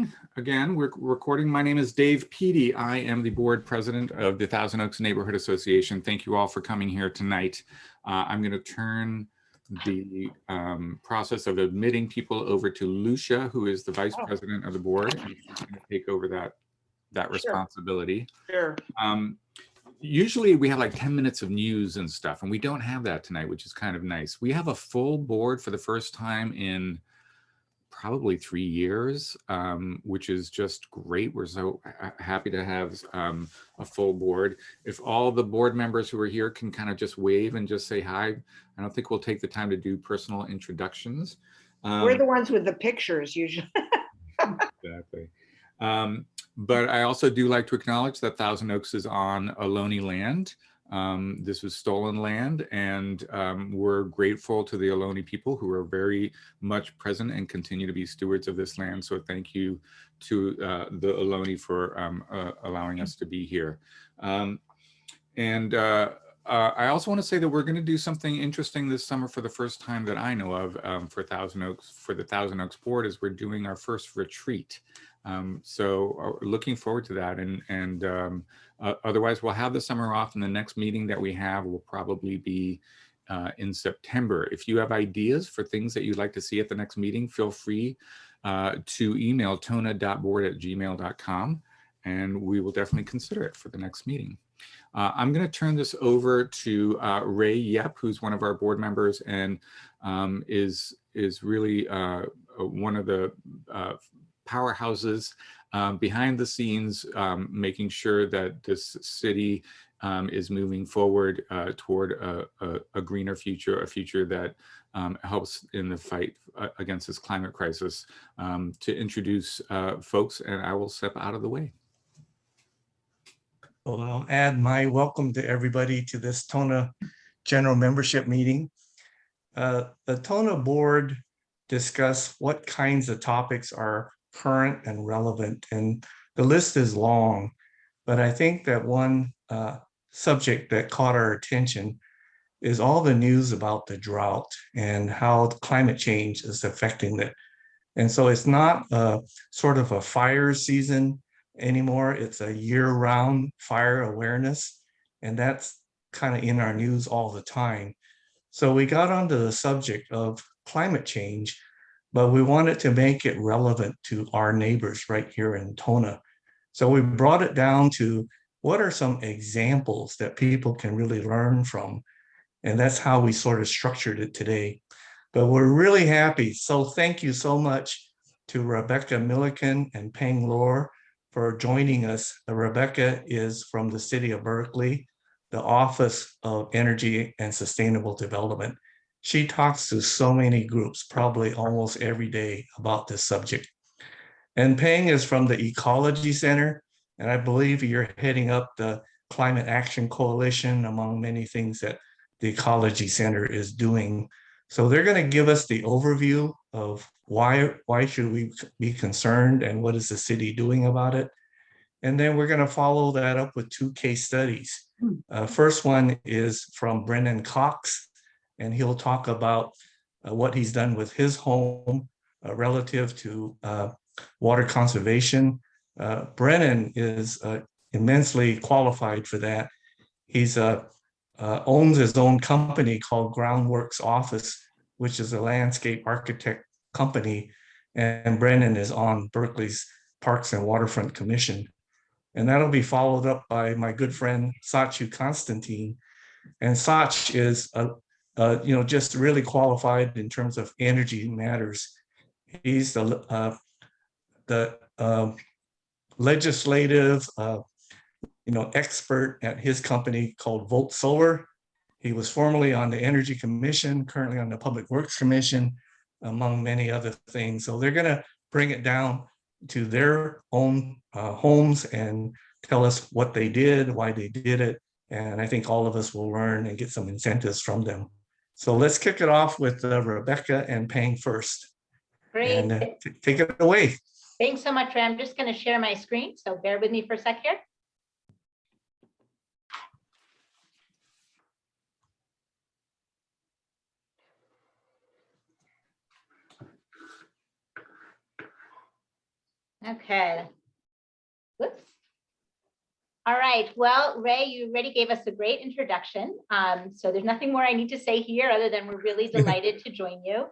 morning. Again, we're recording. My name is Dave Peattie. I am the board president of the Thousand Oaks Neighborhood Association. Thank you all for coming here tonight. I'm going to turn the process of admitting people over to Lucia, who is the vice president of the board, and she's going to take over that responsibility. Sure. Usually we have like 10 minutes of news and stuff, and we don't have that tonight, which is kind of nice. We have a full board for the first time in probably 3 years, which is just great. We're so happy to have a full board. If all the board members who are here can kind of just wave and just say hi, I don't think we'll take the time to do personal introductions. We're the ones with the pictures usually. Exactly. But I also do like to acknowledge that Thousand Oaks is on Ohlone land. This was stolen land, and we're grateful to the Ohlone people who are very much present and continue to be stewards of this land. So thank you to the Ohlone for allowing us to be here. I also want to say that we're going to do something interesting this summer for the first time that I know of for Thousand Oaks, for the Thousand Oaks board, is we're doing our first retreat. So looking forward to that, and otherwise we'll have the summer off, and the next meeting that we have will probably be in September. If you have ideas for things that you'd like to see at the next meeting, feel free to email tona.board@gmail.com, and we will definitely consider it for the next meeting. I'm going to turn this over to Ray Yep, who's one of our board members and is really one of the powerhouses behind the scenes, making sure that this city is moving forward toward a greener future, a future that helps in the fight against this climate crisis. To introduce folks, and I will step out of the way. Well, I'll add my welcome to everybody to this TONA general membership meeting. The TONA board discuss what kinds of topics are current and relevant, and the list is long, but I think that one subject that caught our attention is all the news about the drought and how climate change is affecting it. And so it's not sort of a fire season anymore, it's a year-round fire awareness, and that's kind of in our news all the time. So we got onto the subject of climate change, but we wanted to make it relevant to our neighbors right here in TONA. So we brought it down to what are some examples that people can really learn from, and that's how we sort of structured it today. But we're really happy. So thank you so much to Rebecca Milliken and Pheng for joining us. Rebecca is from the city of Berkeley, the Office of Energy and Sustainable Development. She talks to so many groups, probably almost every day, about this subject. And Pheng is from the Ecology Center, and I believe you're heading up the Climate Action Coalition, among many things that the Ecology Center is doing. So they're going to give us the overview of why should we be concerned and what is the city doing about it. And then we're going to follow that up with 2 case studies. First one is from Brennan Cox, and he'll talk about what he's done with his home relative to water conservation. Brennan is immensely qualified for that. He's owns his own company called Groundworks Office, which is a landscape architect company, and Brennan is on Berkeley's Parks and Waterfront Commission. And that'll be followed up by my good friend Sachu Constantine. And Sach is just really qualified in terms of energy matters. He's the legislative expert at his company called Volt Solar. He was formerly on the Energy Commission, currently on the Public Works Commission, among many other things. So they're going to bring it down to their own homes and tell us what they did, why they did it. And I think all of us will learn and get some incentives from them. So let's kick it off with Rebecca and Pheng first. Great. And take it away. Thanks so much, Ray. I'm just going to share my screen, so bear with me for a sec here. Okay. Whoops. All right. Well, Ray, you already gave us a great introduction. So there's nothing more I need to say here other than we're really delighted to join you.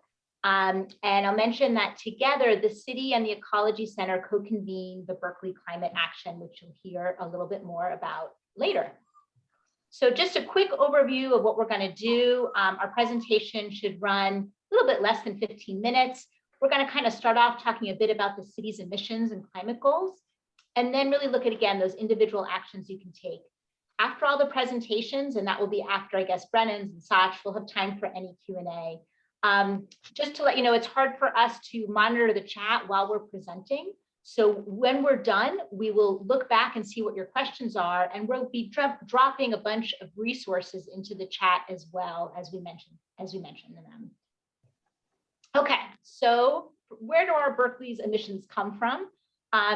And I'll mention that together, the city and the Ecology Center co-convene the Berkeley Climate Action, which you'll hear a little bit more about later. So just a quick overview of what we're going to do. Our presentation should run a little bit less than 15 minutes. We're going to kind of start off talking a bit about the city's emissions and climate goals, and then really look at, again, those individual actions you can take. After all the presentations, and that will be after, I guess, Brennan's and Sach, we'll have time for any Q&A. Just to let you know, it's hard for us to monitor the chat while we're presenting. So when we're done, we will look back and see what your questions are, and we'll be dropping a bunch of resources into the chat as well, as we mentioned them. Okay, so where do our Berkeley's emissions come from?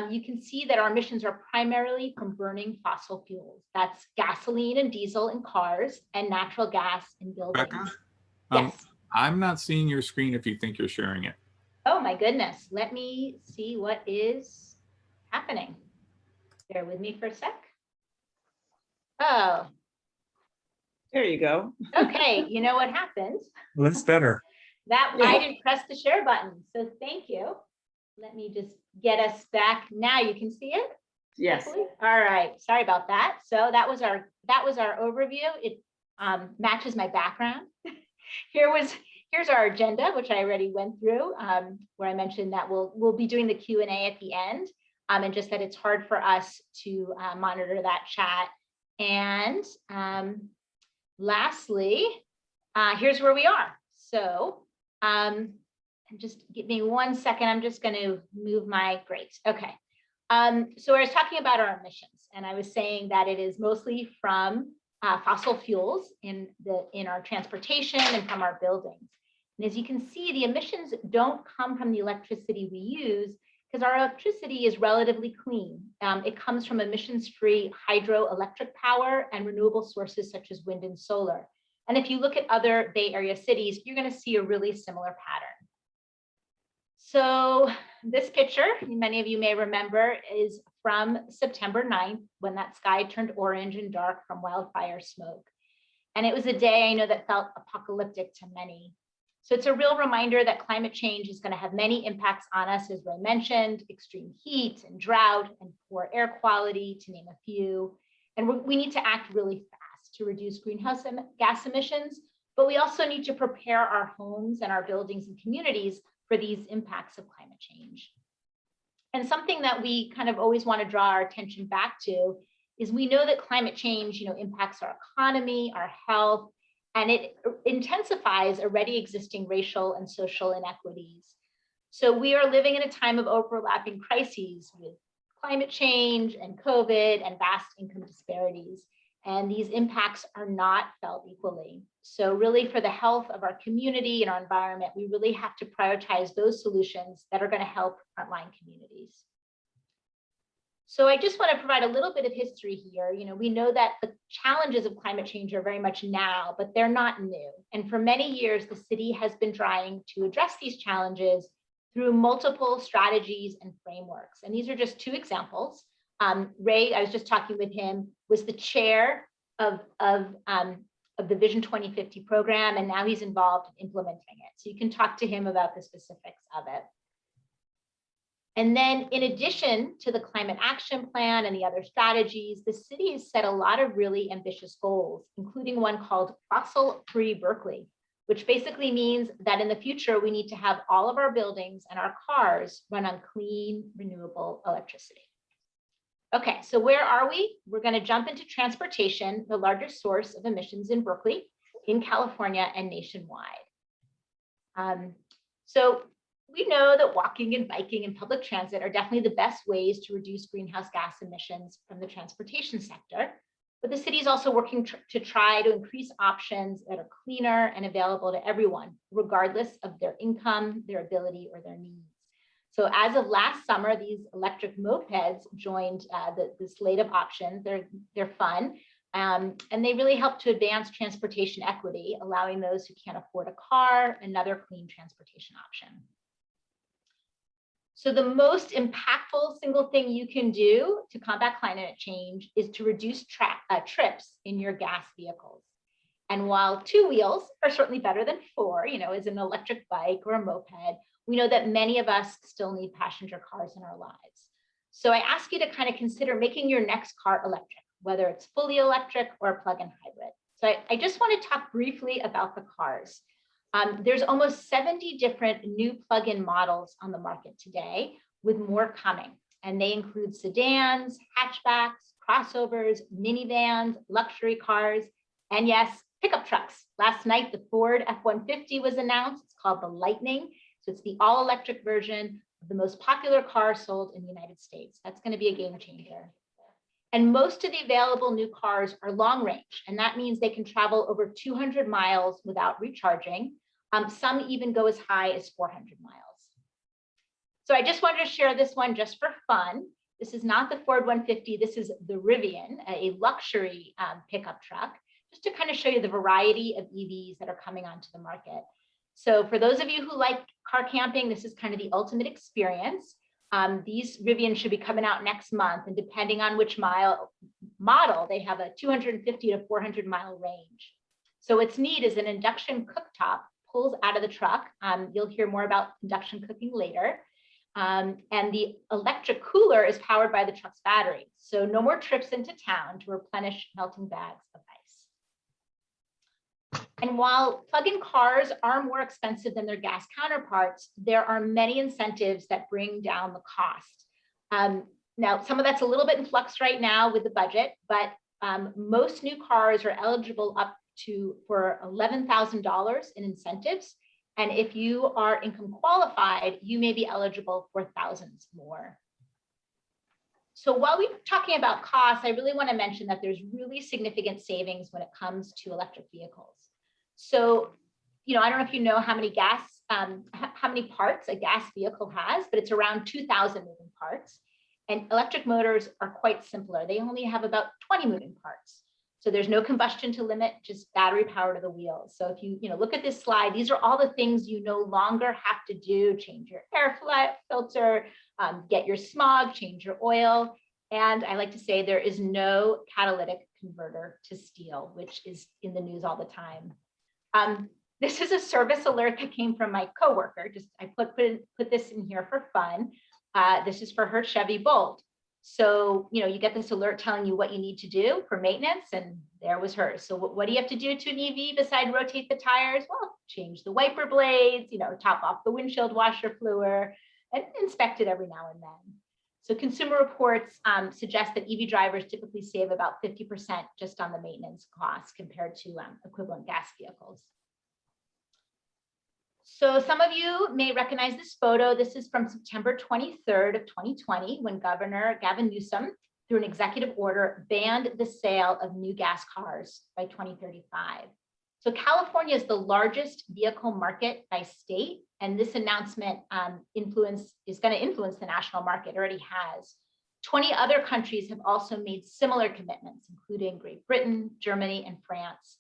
You can see that our emissions are primarily from burning fossil fuels. That's gasoline and diesel in cars and natural gas in buildings. Becca, Yes. I'm not seeing your screen if you think you're sharing it. Oh my goodness. Let me see what is happening. Bear with me for a sec. Oh, There you go. okay. You know what happened? Well, that's better. That Yeah. I didn't press the share button. So thank you. Let me just get us back. Now you can see it. Yes. All right. Sorry about that. So that was our overview. It matches my background. Here's our agenda, which I already went through, where I mentioned that we'll be doing the Q&A at the end, and just that it's hard for us to monitor that chat. And lastly, here's where we are. So just give me 1 second. I'm just going to move my great. Okay. So I was talking about our emissions, and I was saying that it is mostly from fossil fuels in our transportation and from our buildings. And as you can see, the emissions don't come from the electricity we use, because our electricity is relatively clean. It comes from emissions-free hydroelectric power and renewable sources such as wind and solar. And if you look at other Bay Area cities, you're going to see a really similar pattern. So this picture, many of you may remember, is from September 9th, when that sky turned orange and dark from wildfire smoke. And it was a day I know that felt apocalyptic to many. So it's a real reminder that climate change is going to have many impacts on us, as Ray mentioned: extreme heat and drought and poor air quality, to name a few. And we need to act really fast to reduce greenhouse gas emissions, but we also need to prepare our homes and our buildings and communities for these impacts of climate change. And something that we kind of always want to draw our attention back to is we know that climate change, impacts our economy, our health, and it intensifies already existing racial and social inequities. So we are living in a time of overlapping crises with climate change and COVID and vast income disparities. And these impacts are not felt equally. So really, for the health of our community and our environment, we really have to prioritize those solutions that are going to help frontline communities. So I just want to provide a little bit of history here. We know that the challenges of climate change are very much now, but they're not new. And for many years, the city has been trying to address these challenges through multiple strategies and frameworks. And these are just two examples. Ray, I was just talking with him, was the chair of the Vision 2050 program, and now he's involved in implementing it. So you can talk to him about the specifics of it. And then in addition to the climate action plan and the other strategies, the city has set a lot of really ambitious goals, including one called Fossil-Free Berkeley, which basically means that in the future, we need to have all of our buildings and our cars run on clean, renewable electricity. Okay, so where are we? We're going to jump into transportation, the largest source of emissions in Berkeley, in California, and nationwide. So we know that walking and biking and public transit are definitely the best ways to reduce greenhouse gas emissions from the transportation sector. But the city is also working to try to increase options that are cleaner and available to everyone, regardless of their income, their ability, or their needs. So as of last summer, these electric mopeds joined the slate of options. They're fun, and they really help to advance transportation equity, allowing those who can't afford a car another clean transportation option. So the most impactful single thing you can do to combat climate change is to reduce trips in your gas vehicles. And while 2 wheels are certainly better than 4, as an electric bike or a moped, we know that many of us still need passenger cars in our lives. So I ask you to kind of consider making your next car electric, whether it's fully electric or a plug-in hybrid. So I just want to talk briefly about the cars. There's almost 70 different new plug-in models on the market today, with more coming. And they include sedans, hatchbacks, crossovers, minivans, luxury cars, and yes, pickup trucks. Last night, the Ford F-150 was announced. It's called the Lightning. So it's the all-electric version of the most popular car sold in the United States. That's going to be a game changer. And most of the available new cars are long range, and that means they can travel over 200 miles without recharging. Some even go as high as 400 miles. So I just wanted to share this one just for fun. This is not the Ford 150. This is the Rivian, a luxury pickup truck, just to kind of show you the variety of EVs that are coming onto the market. So for those of you who like car camping, this is kind of the ultimate experience. These Rivian should be coming out next month, and depending on which model, they have a 250 to 400 mile range. So what's neat is an induction cooktop pulls out of the truck. You'll hear more about induction cooking later. And the electric cooler is powered by the truck's battery. So no more trips into town to replenish melting bags of ice. And while plug-in cars are more expensive than their gas counterparts, there are many incentives that bring down the cost. Now, some of that's a little bit in flux right now with the budget, but most new cars are eligible up for $11,000 in incentives. And if you are income qualified, you may be eligible for thousands more. So while we're talking about costs, I really want to mention that there's really significant savings when it comes to electric vehicles. So, I don't know if you know how many parts a gas vehicle has, but it's around 2,000 moving parts. And electric motors are quite simpler. They only have about 20 moving parts. So there's no combustion to limit, just battery power to the wheels. So if you look at this slide, these are all the things you no longer have to do: change your air filter, get your smog, change your oil. And I like to say there is no catalytic converter to steel, which is in the news all the time. This is a service alert that came from my coworker. I put this in here for fun. This is for her Chevy Bolt. So, you get this alert telling you what you need to do for maintenance, and there was hers. So what do you have to do to an EV besides rotate the tires? Well, change the wiper blades, top off the windshield washer fluid, and inspect it every now and then. So Consumer Reports suggest that EV drivers typically save about 50% just on the maintenance costs compared to equivalent gas vehicles. So some of you may recognize this photo. This is from September 23rd of 2020, when Governor Gavin Newsom, through an executive order, banned the sale of new gas cars by 2035. So California is the largest vehicle market by state, and this announcement is going to influence the national market. It already has. 20 other countries have also made similar commitments, including Great Britain, Germany, and France.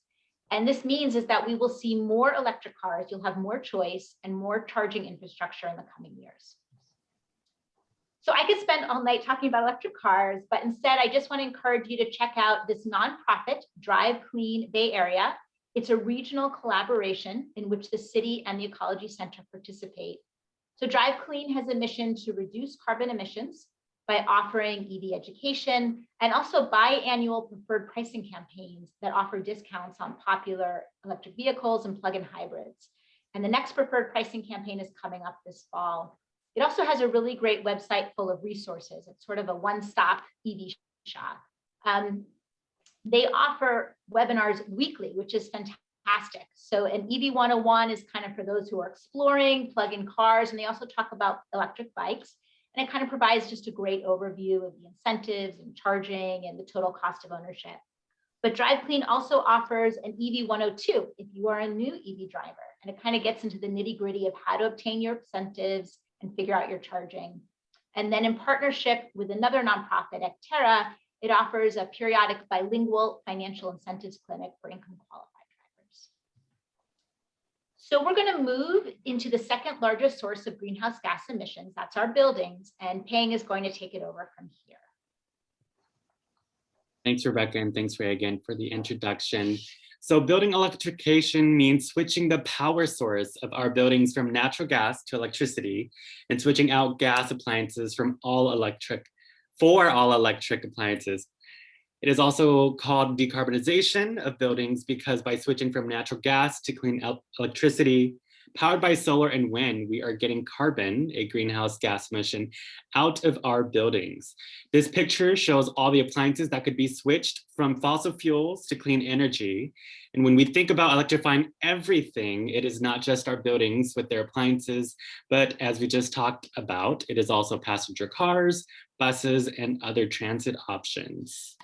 And this means is that we will see more electric cars. You'll have more choice and more charging infrastructure in the coming years. So I could spend all night talking about electric cars, but instead I just want to encourage you to check out this nonprofit, Drive Clean Bay Area. It's a regional collaboration in which the city and the Ecology Center participate. So Drive Clean has a mission to reduce carbon emissions by offering EV education and also biannual preferred pricing campaigns that offer discounts on popular electric vehicles and plug-in hybrids. And the next preferred pricing campaign is coming up this fall. It also has a really great website full of resources. It's sort of a one-stop EV shop. They offer webinars weekly, which is fantastic. So an EV 101 is kind of for those who are exploring plug-in cars, and they also talk about electric bikes. And it kind of provides just a great overview of the incentives and charging and the total cost of ownership. But Drive Clean also offers an EV 102 if you are a new EV driver. And it kind of gets into the nitty-gritty of how to obtain your incentives and figure out your charging. And then in partnership with another nonprofit, Actera, it offers a periodic bilingual financial incentives clinic for income qualified drivers. So we're going to move into the second largest source of greenhouse gas emissions. That's our buildings. And Pheng is going to take it over from here. Thanks, Rebecca, and thanks, Ray, again for the introduction. So building electrification means switching the power source of our buildings from natural gas to electricity and switching out gas appliances from all electric appliances. It is also called decarbonization of buildings because by switching from natural gas to clean electricity powered by solar and wind, we are getting carbon, a greenhouse gas emission, out of our buildings. This picture shows all the appliances that could be switched from fossil fuels to clean energy. And when we think about electrifying everything, it is not just our buildings with their appliances, but as we just talked about, it is also passenger cars, buses, and other transit options.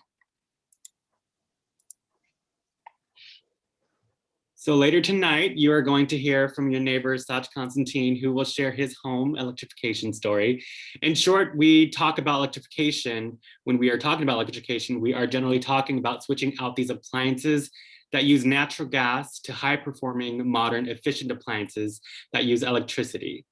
So later tonight, you are going to hear from your neighbor, Sachu Constantine, who will share his home electrification story. In short, we talk about electrification. When we are talking about electrification, we are generally talking about switching out these appliances that use natural gas to high-performing, modern, efficient appliances that use electricity.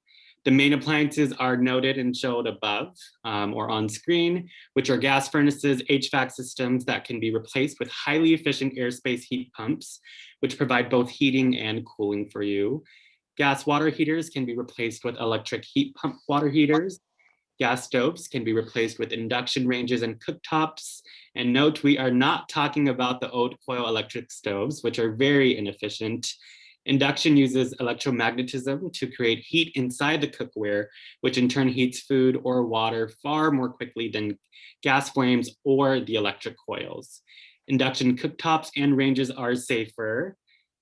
The main appliances are noted and showed above or on screen, which are gas furnaces, HVAC systems that can be replaced with highly efficient airspace heat pumps, which provide both heating and cooling for you. Gas water heaters can be replaced with electric heat pump water heaters. Gas stoves can be replaced with induction ranges and cooktops. And note, we are not talking about the old coil electric stoves, which are very inefficient. Induction uses electromagnetism to create heat inside the cookware, which in turn heats food or water far more quickly than gas flames or the electric coils. Induction cooktops and ranges are safer.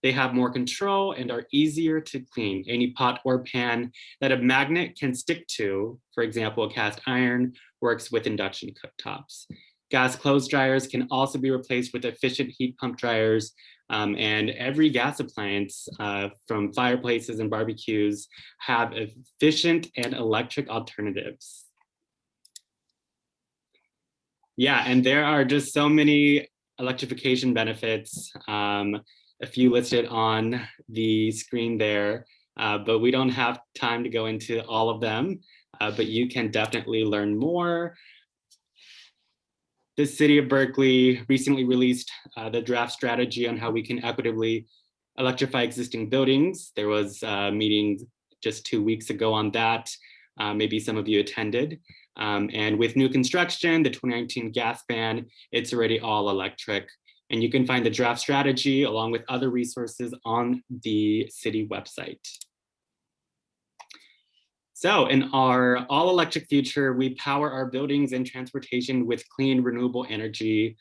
They have more control and are easier to clean. Any pot or pan that a magnet can stick to, for example, a cast iron, works with induction cooktops. Gas clothes dryers can also be replaced with efficient heat pump dryers, and every gas appliance from fireplaces and barbecues have efficient and electric alternatives. Yeah, and there are just so many electrification benefits, a few listed on the screen there, but we don't have time to go into all of them, but you can definitely learn more. The city of Berkeley recently released the draft strategy on how we can equitably electrify existing buildings. There was a meeting just 2 weeks ago on that. Maybe some of you attended. And with new construction, the 2019 gas ban, it's already all electric. And you can find the draft strategy along with other resources on the city website. So in our all electric future, we power our buildings and transportation with clean renewable energy.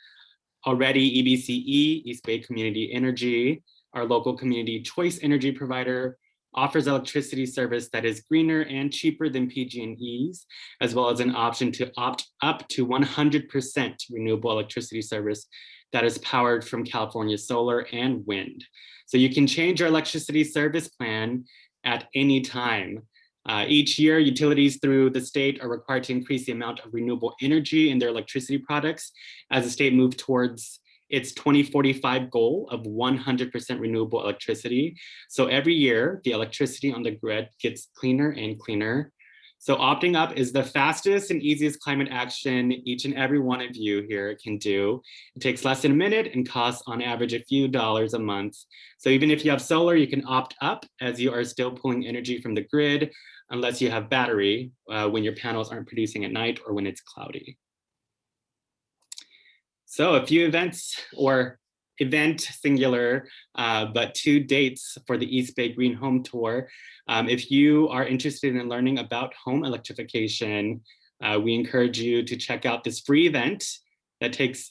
Already EBCE, East Bay Community Energy, our local community choice energy provider, offers electricity service that is greener and cheaper than PG&E's, as well as an option to opt up to 100% renewable electricity service that is powered from California solar and wind. So you can change your electricity service plan at any time. Each year, utilities through the state are required to increase the amount of renewable energy in their electricity products as the state moves towards its 2045 goal of 100% renewable electricity. So every year, the electricity on the grid gets cleaner and cleaner. So opting up is the fastest and easiest climate action each and every one of you here can do. It takes less than a minute and costs on average a few dollars a month. So even if you have solar, you can opt up as you are still pulling energy from the grid, unless you have battery when your panels aren't producing at night or when it's cloudy. So a few events, or event singular, but 2 dates for the East Bay Green Home Tour. If you are interested in learning about home electrification, we encourage you to check out this free event that takes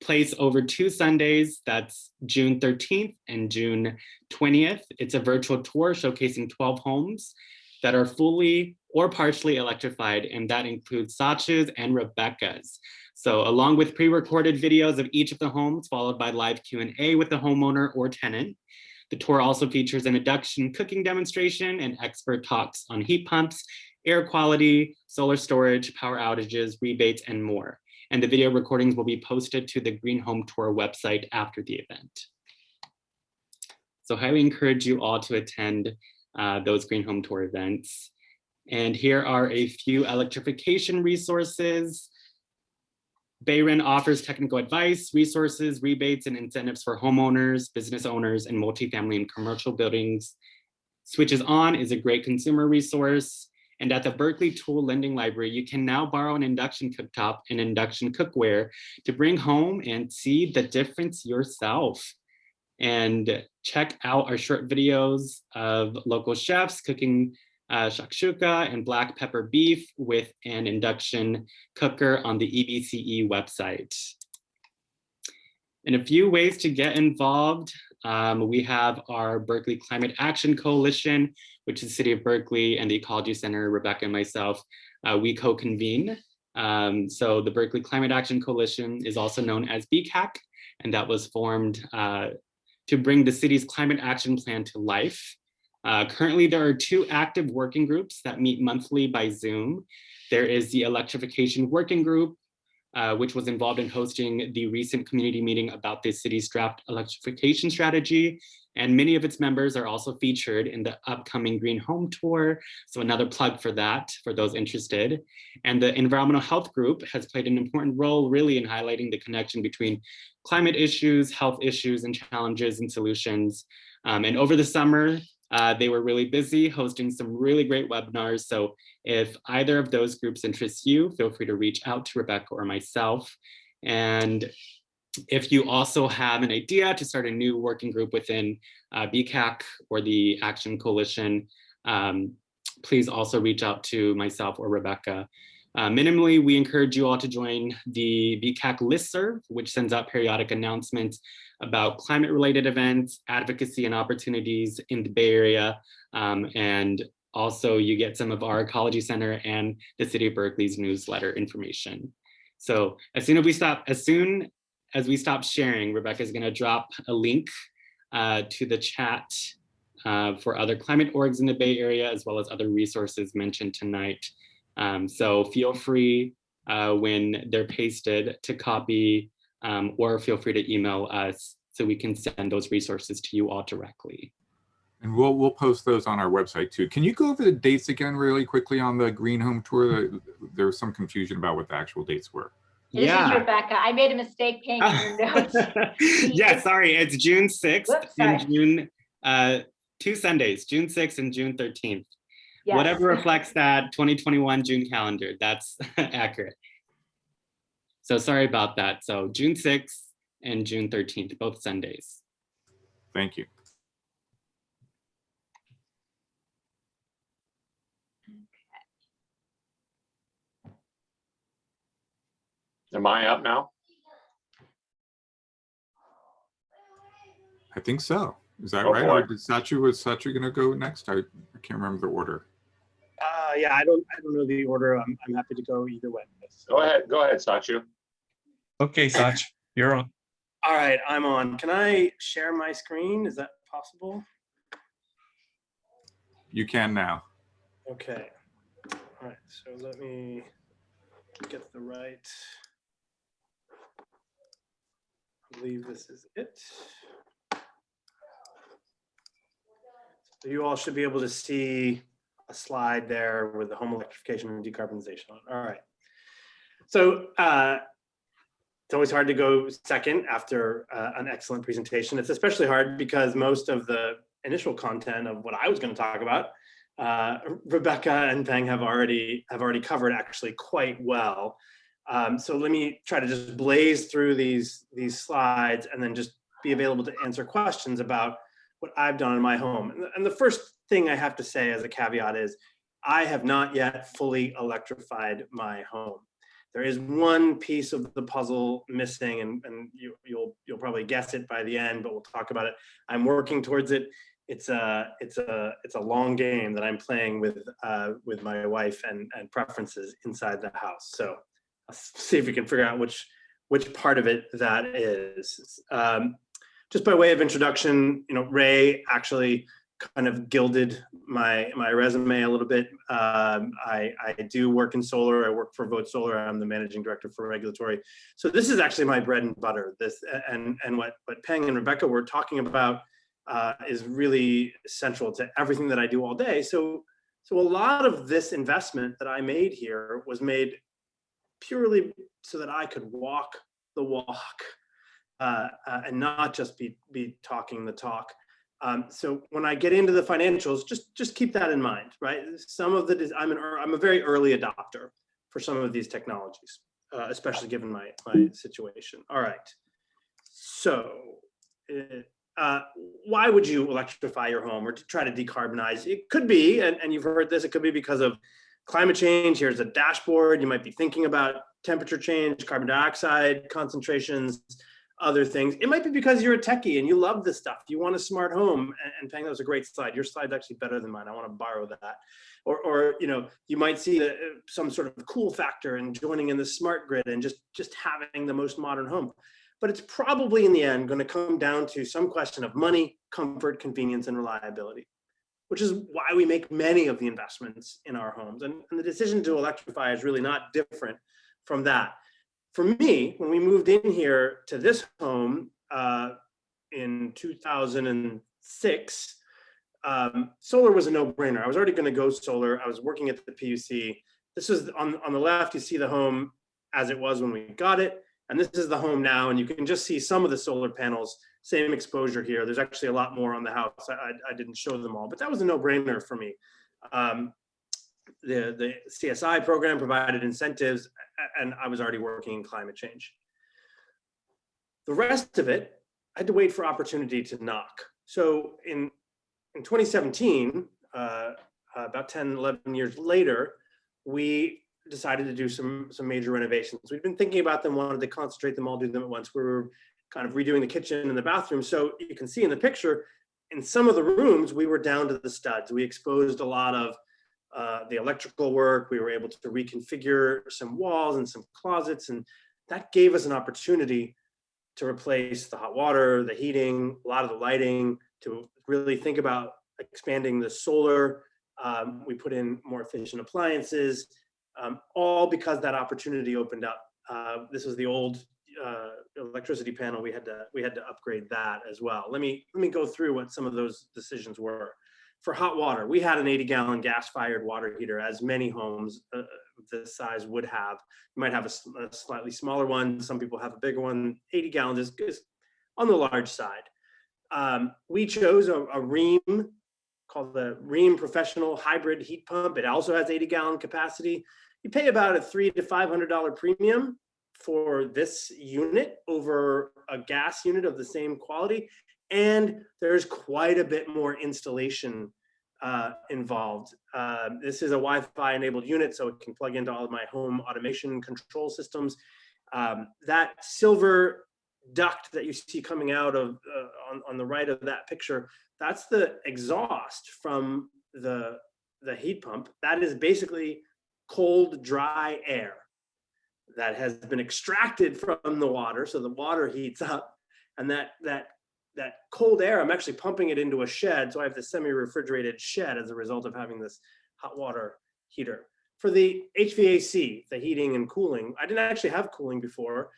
place over 2 Sundays. That's June 13th and June 20th. It's a virtual tour showcasing 12 homes that are fully or partially electrified, and that includes Sachu's and Rebecca's. So along with pre-recorded videos of each of the homes, followed by live Q&A with the homeowner or tenant, the tour also features an induction cooking demonstration and expert talks on heat pumps, air quality, solar storage, power outages, rebates, and more. And the video recordings will be posted to the Green Home Tour website after the event. So highly encourage you all to attend those Green Home Tour events. And here are a few electrification resources. Bayron offers technical advice, resources, rebates, and incentives for homeowners, business owners, and multifamily and commercial buildings. Switches On is a great consumer resource. And at the Berkeley Tool Lending Library, you can now borrow an induction cooktop and induction cookware to bring home and see the difference yourself. And check out our short videos of local chefs cooking shakshuka and black pepper beef with an induction cooker on the EBCE website. And a few ways to get involved. We have our Berkeley Climate Action Coalition, which is the City of Berkeley and the Ecology Center, Rebecca and myself, we co-convene. So the Berkeley Climate Action Coalition is also known as BCAC, and that was formed to bring the city's climate action plan to life. Currently, there are 2 active working groups that meet monthly by Zoom. There is the Electrification Working Group, which was involved in hosting the recent community meeting about the city's draft electrification strategy. And many of its members are also featured in the upcoming Green Home Tour. So another plug for that, for those interested. And the Environmental Health Group has played an important role really in highlighting the connection between climate issues, health issues, and challenges and solutions. And over the summer, they were really busy hosting some really great webinars. So if either of those groups interests you, feel free to reach out to Rebecca or myself. And if you also have an idea to start a new working group within BCAC or the Action Coalition, please also reach out to myself or Rebecca. Minimally, we encourage you all to join the BCAC listserv, which sends out periodic announcements about climate-related events, advocacy, and opportunities in the Bay Area. And also, you get some of our Ecology Center and the City of Berkeley's newsletter information. So as soon as we stop sharing, Rebecca is going to drop a link to the chat for other climate orgs in the Bay Area, as well as other resources mentioned tonight. So feel free when they're pasted to copy or feel free to email us so we can send those resources to you all directly. And we'll post those on our website too. Can you go over the dates again really quickly on the Green Home Tour? There was some confusion about what the actual dates were. This is Rebecca. I made a mistake paying your notes. Yeah, sorry. It's June 6th Whoops, and June, 2 Sundays, June 6th and June 13th. Yes. Whatever reflects that 2021 June calendar, that's accurate. So sorry about that. So June 6th and June 13th, both Sundays. Thank you. Am I up now? I think so. Is that Go right? for Or it. was Sachu going to go next? I can't remember the order. Yeah, I don't know the order. I'm happy to go either way. Go ahead, Sachu. Okay, Sach, you're on. All right, I'm on. Can I share my screen? Is that possible? You can now. Okay. All right, so let me get the right. I believe this is it. So you all should be able to see a slide there with the home electrification and decarbonization on. All right. So it's always hard to go second after an excellent presentation. It's especially hard because most of the initial content of what I was going to talk about, Rebecca and Pheng have already covered actually quite well. So let me try to just blaze through these slides and then just be available to answer questions about what I've done in my home. And the first thing I have to say as a caveat is I have not yet fully electrified my home. There is one piece of the puzzle missing, and you'll probably guess it by the end, but we'll talk about it. I'm working towards it. It's a long game that I'm playing with my wife and preferences inside the house. So I'll see if we can figure out which part of it that is. Just by way of introduction, Ray actually kind of gilded my resume a little bit. I do work in solar. I work for Vote Solar. I'm the managing director for regulatory. So this is actually my bread and butter. This and what Pheng and Rebecca were talking about is really central to everything that I do all day. So a lot of this investment that I made here was made purely so that I could walk the walk and not just be talking the talk. So when I get into the financials, just keep that in mind, right? Some of the I'm a very early adopter for some of these technologies, especially given my situation. All right. So why would you electrify your home or to try to decarbonize? It could be, and you've heard this, it could be because of climate change. Here's a dashboard. You might be thinking about temperature change, carbon dioxide concentrations, other things. It might be because you're a techie and you love this stuff. You want a smart home. And Pheng, that was a great slide. Your slide's actually better than mine. I want to borrow that. Or you might see some sort of cool factor in joining in the smart grid and just having the most modern home. But it's probably in the end going to come down to some question of money, comfort, convenience, and reliability, which is why we make many of the investments in our homes. And the decision to electrify is really not different from that. For me, when we moved in here to this home in 2006, solar was a no-brainer. I was already going to go solar. I was working at the PUC. This was on the left, you see the home as it was when we got it. And this is the home now, and you can just see some of the solar panels, same exposure here. There's actually a lot more on the house. I didn't show them all, but that was a no-brainer for me. The CSI program provided incentives, and I was already working in climate change. The rest of it, I had to wait for opportunity to knock. So in 2017, about 10, 11 years later, we decided to do some major renovations. We've been thinking about them, wanted to concentrate them all, do them at once. We were kind of redoing the kitchen and the bathroom. So you can see in the picture, in some of the rooms, we were down to the studs. We exposed a lot of the electrical work. We were able to reconfigure some walls and some closets. And that gave us an opportunity to replace the hot water, the heating, a lot of the lighting, to really think about expanding the solar. We put in more efficient appliances. All because that opportunity opened up. This was the old electricity panel. We had to upgrade that as well. Let me go through what some of those decisions were. For hot water, we had an 80-gallon gas-fired water heater, as many homes this size would have. You might have a slightly smaller one. Some people have a bigger one. 80 gallons is on the large side. We chose a Rheem, called the Rheem Professional Hybrid Heat Pump. It also has 80-gallon capacity. You pay about a $300 to $500 premium for this unit over a gas unit of the same quality. And there's quite a bit more installation involved. This is a Wi-Fi enabled unit, so it can plug into all of my home automation control systems. That silver duct that you see coming out of on the right of that picture, that's the exhaust from the heat pump. That is basically cold, dry air that has been extracted from the water. So the water heats up, and that cold air, I'm actually pumping it into a shed. So I have the semi-refrigerated shed as a result of having this hot water heater. For the HVAC, the heating and cooling, I didn't actually have cooling before.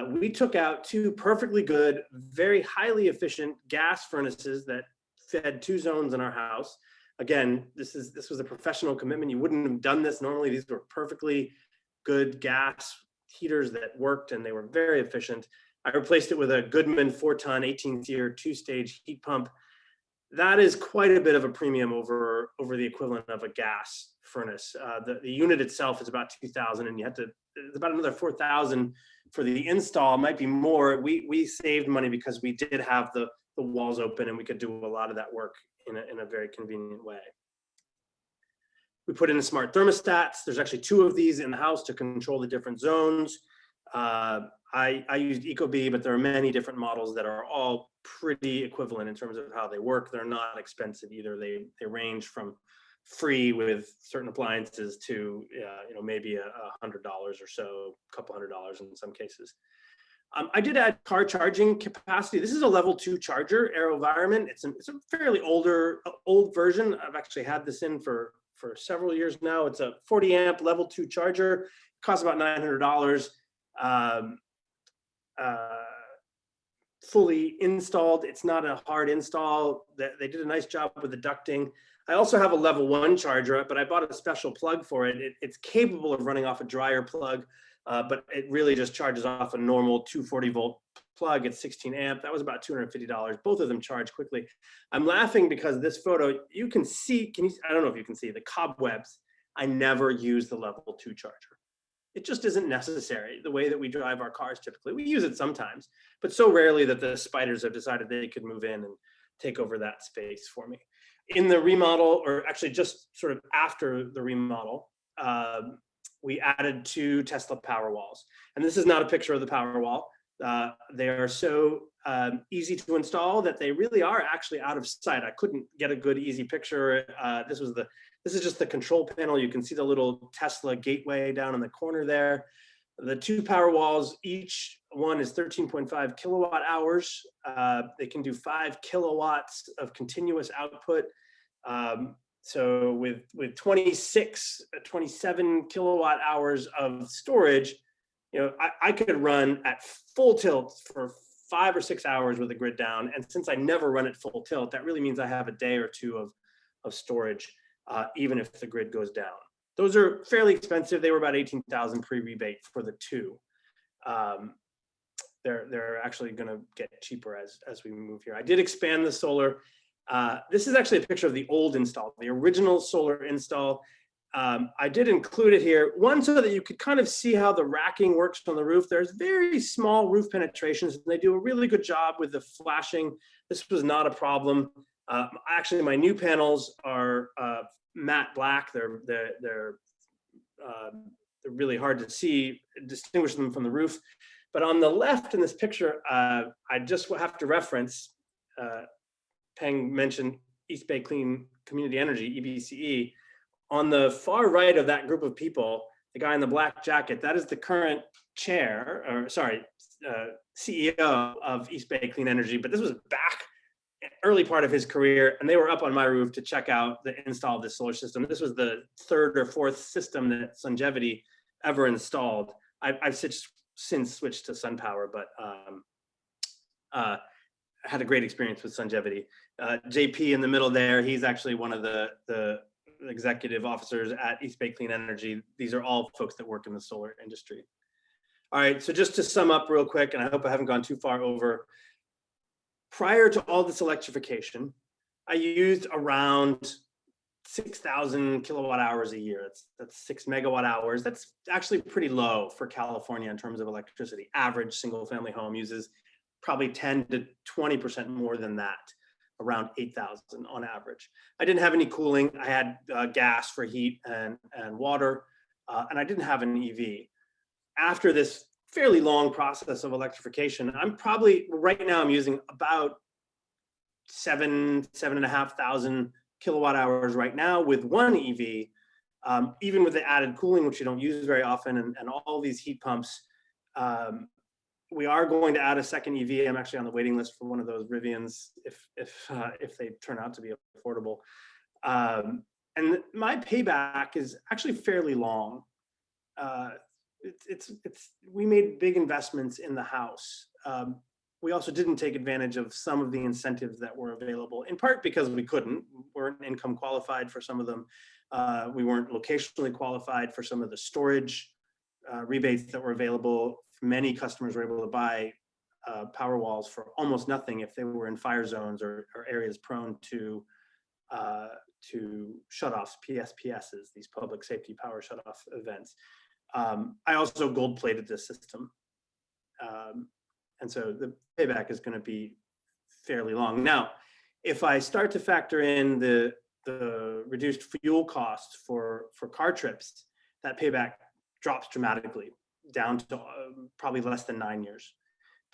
We took out two perfectly good, very highly efficient gas furnaces that fed 2 zones in our house. Again, this was a professional commitment. You wouldn't have done this normally. These were perfectly good gas heaters that worked, and they were very efficient. I replaced it with a Goodman 4-ton 18-tier 2-stage heat pump. That is quite a bit of a premium over the equivalent of a gas furnace. The unit itself is about $2,000, and it's about another $4,000 for the install. Might be more. We saved money because we did have the walls open, and we could do a lot of that work in a very convenient way. We put in smart thermostats. There's actually 2 of these in the house to control the different zones. I used Ecology, but there are many different models that are all pretty equivalent in terms of how they work. They're not expensive either. They range from free with certain appliances to maybe $100 or so, a couple $100 in some cases. I did add car charging capacity. This is a level 2 charger, AeroVironment. It's a fairly old version. I've actually had this in for several years now. It's a 40 amp level 2 charger. It costs about $900. fully installed. It's not a hard install. They did a nice job with the ducting. I also have a level 1 charger, but I bought a special plug for it. It's capable of running off a dryer plug, but it really just charges off a normal 240 volt plug at 16 amp. That was about $250. Both of them charge quickly. I'm laughing because this photo, you can see, I don't know if you can see the cobwebs. I never use the level 2 charger. It just isn't necessary the way that we drive our cars typically. We use it sometimes, but so rarely that the spiders have decided they could move in and take over that space for me. In the remodel, or actually just sort of after the remodel, we added 2 Tesla Powerwalls. And this is not a picture of the Powerwall. They are so easy to install that they really are actually out of sight. I couldn't get a good, easy picture. This is just the control panel. You can see the little Tesla gateway down in the corner there. The 2 Powerwalls, each one is 13.5 kilowatt hours. They can do 5 kilowatts of continuous output. So with 27 kilowatt hours of storage, you know, I could run at full tilt for 5 or 6 hours with the grid down. And since I never run at full tilt, that really means I have a day or two of storage, even if the grid goes down. Those are fairly expensive. They were about 18,000 pre-rebate for the 2. They're actually going to get cheaper as we move here. I did expand the solar. This is actually a picture of the old install, the original solar install. I did include it here, one, so that you could kind of see how the racking works on the roof. There's very small roof penetrations, and they do a really good job with the flashing. This was not a problem. Actually, my new panels are matte black. They're really hard to see, distinguish them from the roof. But on the left in this picture, I just have to reference, Pheng mentioned East Bay Clean Community Energy, EBCE. On the far right of that group of people, the guy in the black jacket, that is the current CEO of East Bay Clean Energy. But this was back early part of his career, and they were up on my roof to check out the install of this solar system. This was the 3rd or 4th system that Sungevity ever installed. I've since switched to SunPower, but had a great experience with Sungevity. JP in the middle there, he's actually one of the executive officers at East Bay Clean Energy. These are all folks that work in the solar industry. All right, so just to sum up real quick, and I hope I haven't gone too far over, prior to all this electrification, I used around 6,000 kilowatt hours a year. That's 6 megawatt hours. That's actually pretty low for California in terms of electricity. Average single family home uses probably 10 to 20% more than that, around 8,000 on average. I didn't have any cooling. I had gas for heat and water, and I didn't have an EV. After this fairly long process of electrification, I'm probably, right now I'm using about 7,500 kilowatt hours right now with one EV, even with the added cooling, which you don't use very often, and all these heat pumps. We are going to add a second EV. I'm actually on the waiting list for one of those Rivians if they turn out to be affordable. And my payback is actually fairly long. We made big investments in the house. We also didn't take advantage of some of the incentives that were available, in part because we weren't income qualified for some of them. We weren't locationally qualified for some of the storage rebates that were available. Many customers were able to buy power walls for almost nothing if they were in fire zones or areas prone to shutoffs, PSPSs, these public safety power shutoff events. I also gold plated this system. And so the payback is going to be fairly long. Now, if I start to factor in the reduced fuel costs for car trips, that payback drops dramatically down to probably less than 9 years.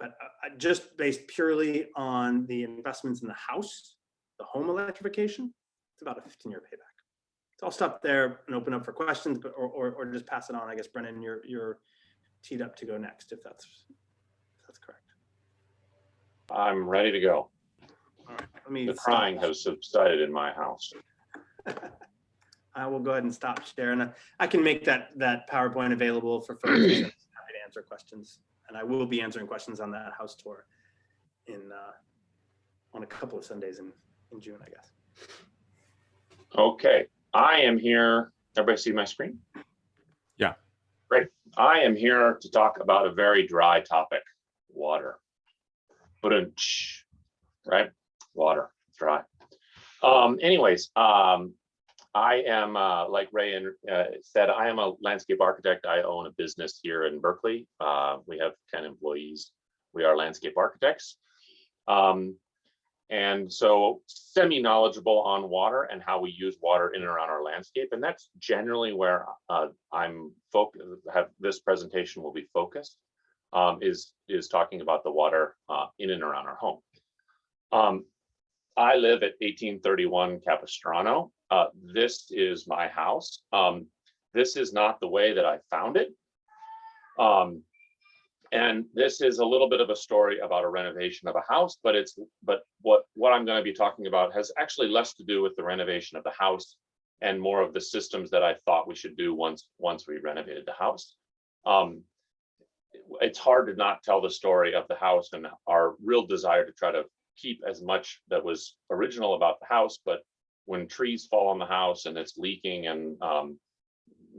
But just based purely on the investments in the house, the home electrification, it's about a 15-year payback. So I'll stop there and open up for questions, but or just pass it on. I guess, Brennan, you're teed up to go next, if that's correct. I'm ready to go. All right, let me. The crying has subsided in my house. I will go ahead and stop sharing. I can make that PowerPoint available for folks. I'm happy to answer questions, and I will be answering questions on that house tour. on a couple of Sundays in June, I guess. Okay, I am here. Everybody see my screen? Yeah. Great. I am here to talk about a very dry topic, water. Right? Water, dry. Anyways, I am, like Ray said, I am a landscape architect. I own a business here in Berkeley. We have 10 employees. We are landscape architects. And so semi-knowledgeable on water and how we use water in and around our landscape. And that's generally where I'm focused, this presentation will be focused, is talking about the water in and around our home. I live at 1831 Capistrano. This is my house. This is not the way that I found it. And this is a little bit of a story about a renovation of a house, but what I'm going to be talking about has actually less to do with the renovation of the house and more of the systems that I thought we should do once we renovated the house. It's hard to not tell the story of the house and our real desire to try to keep as much that was original about the house, but when trees fall on the house and it's leaking and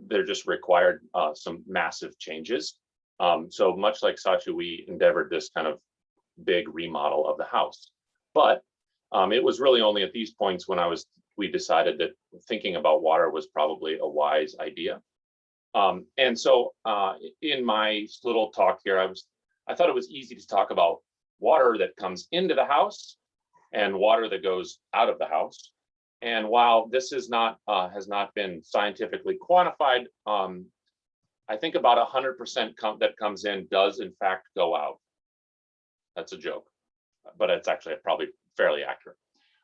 they're just required some massive changes. So much like Sachu, we endeavored this kind of big remodel of the house, but it was really only at these points when we decided that thinking about water was probably a wise idea. And so in my little talk here, I thought it was easy to talk about water that comes into the house and water that goes out of the house. And while this is not has not been scientifically quantified, I think about 100% that comes in does in fact go out. That's a joke, but it's actually probably fairly accurate.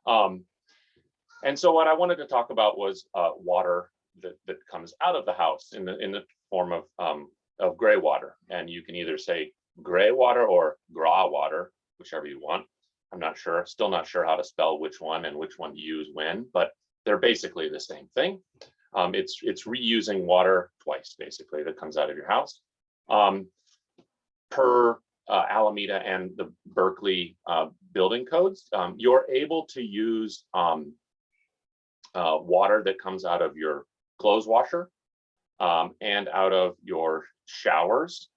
And so what I wanted to talk about was water that comes out of the house in the form of gray water. And you can either say gray water or gra water, whichever you want. I'm not sure, still not sure how to spell which one and which one to use when, but they're basically the same thing. It's reusing water twice, basically, that comes out of your house. Per Alameda and the Berkeley building codes, you're able to use water that comes out of your clothes washer and out of your showers.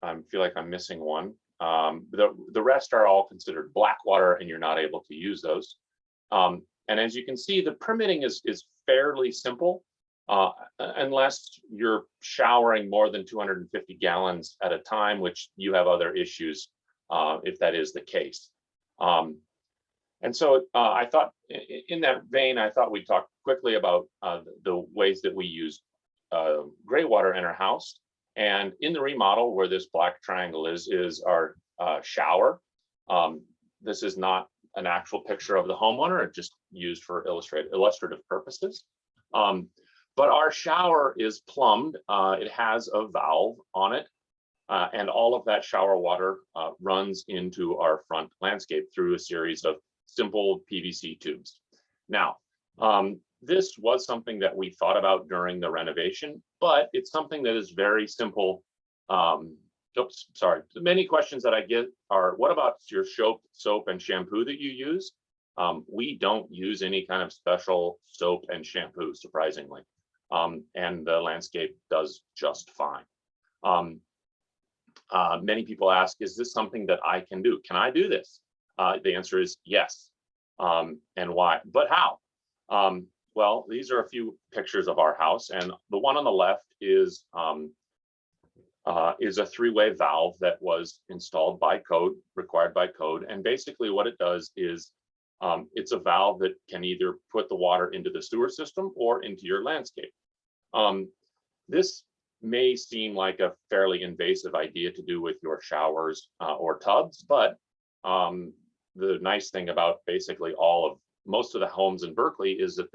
I feel like I'm missing one. The rest are all considered black water and you're not able to use those. And as you can see, the permitting is fairly simple unless you're showering more than 250 gallons at a time, which you have other issues if that is the case. And so I thought in that vein, I thought we'd talk quickly about the ways that we use gray water in our house. And in the remodel where this black triangle is our shower. This is not an actual picture of the homeowner, it's just used for illustrative purposes. But our shower is plumbed. It has a valve on it. And all of that shower water runs into our front landscape through a series of simple PVC tubes. Now, this was something that we thought about during the renovation, but it's something that is very simple. Oops, sorry. The many questions that I get are, what about your soap and shampoo that you use? We don't use any kind of special soap and shampoo, surprisingly. And the landscape does just fine. Many people ask, is this something that I can do? Can I do this? The answer is yes. And why? But how? Well, these are a few pictures of our house, and the one on the left is a three-way valve that was installed by code, required by code. And basically what it does is it's a valve that can either put the water into the sewer system or into your landscape. This may seem like a fairly invasive idea to do with your showers or tubs, but the nice thing about basically most of the homes in Berkeley is that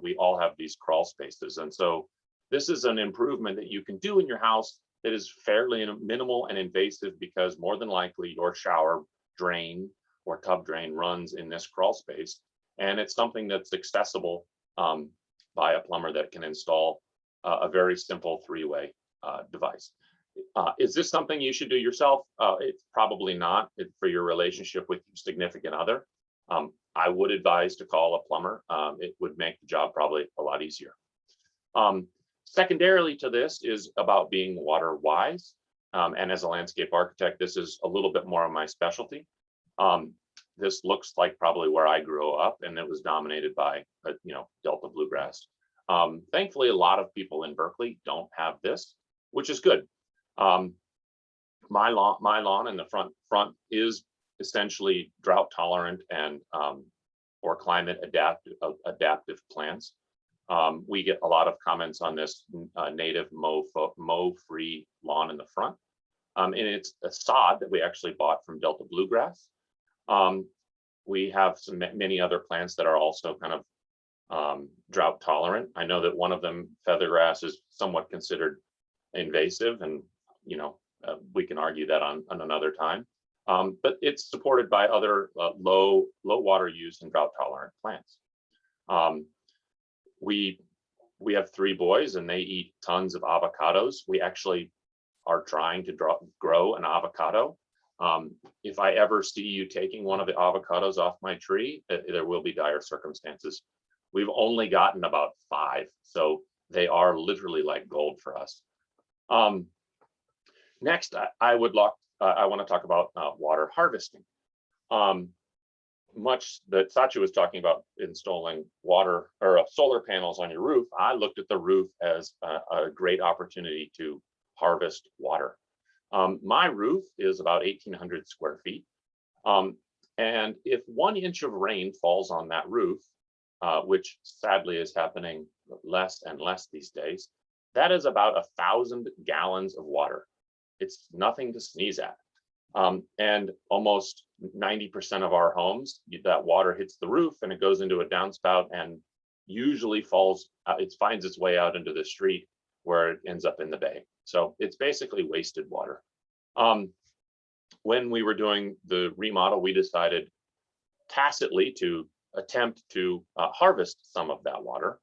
we all have these crawl spaces. And so this is an improvement that you can do in your house that is fairly minimal and invasive, because more than likely your shower drain or tub drain runs in this crawl space. And it's something that's accessible by a plumber that can install a very simple three-way device. Is this something you should do yourself? It's probably not for your relationship with your significant other. I would advise to call a plumber. It would make the job probably a lot easier. Secondarily to this is about being water wise. And as a landscape architect, this is a little bit more of my specialty. This looks like probably where I grew up, and it was dominated by, Delta bluegrass. Thankfully, a lot of people in Berkeley don't have this, which is good. My lawn in the front is essentially drought tolerant and or climate adaptive plants. We get a lot of comments on this native mow-free lawn in the front. And it's a sod that we actually bought from Delta bluegrass. We have many other plants that are also kind of drought tolerant. I know that one of them, feathergrass, is somewhat considered invasive, and we can argue that on another time. But it's supported by other low water use and drought tolerant plants. We have 3 boys and they eat tons of avocados. We actually are trying to grow an avocado. If I ever see you taking one of the avocados off my tree, there will be dire circumstances. We've only gotten about 5, so they are literally like gold for us. Next, I want to talk about water harvesting. Much that Sachu was talking about installing water or solar panels on your roof, I looked at the roof as a great opportunity to harvest water. My roof is about 1,800 square feet. And if 1 inch of rain falls on that roof, which sadly is happening less and less these days, that is about 1,000 gallons of water. It's nothing to sneeze at. And almost 90% of our homes, that water hits the roof and it goes into a downspout and usually falls, it finds its way out into the street where it ends up in the bay. So it's basically wasted water. When we were doing the remodel, we decided tacitly to attempt to harvest some of that water.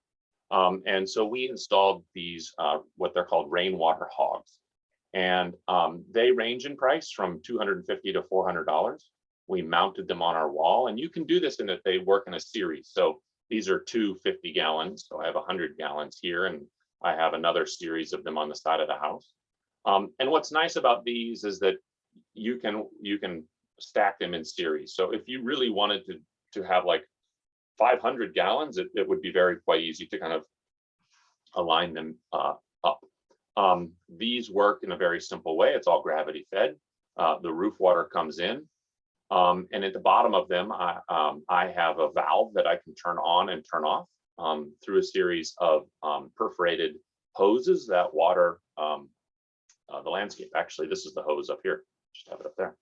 And so we installed these, what they're called rainwater hogs. And they range in price from $250 to $400. We mounted them on our wall, and you can do this in that they work in a series. So these are 2 50 gallons. So I have 100 gallons here, and I have another series of them on the side of the house. And what's nice about these is that you can stack them in series. So if you really wanted to have like 500 gallons, it would be quite easy to kind of align them up. These work in a very simple way. It's all gravity fed. The roof water comes in, and at the bottom of them, I have a valve that I can turn on and turn off through a series of perforated hoses that water the landscape. Actually, this is the hose up here. Just have it up there.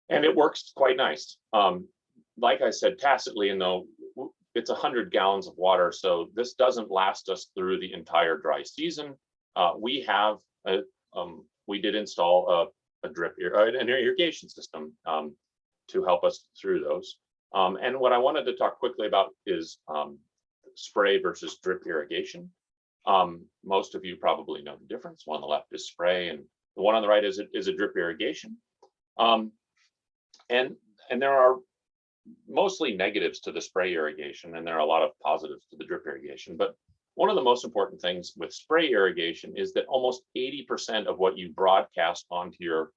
And it works quite nice. Like I said, tacitly, and though it's 100 gallons of water, so this doesn't last us through the entire dry season. We did install an irrigation system to help us through those. And what I wanted to talk quickly about is spray versus drip irrigation. Most of you probably know the difference. One on the left is spray, and the one on the right is a drip irrigation. And there are mostly negatives to the spray irrigation, and there are a lot of positives to the drip irrigation. But one of the most important things with spray irrigation is that almost 80% of what you broadcast onto your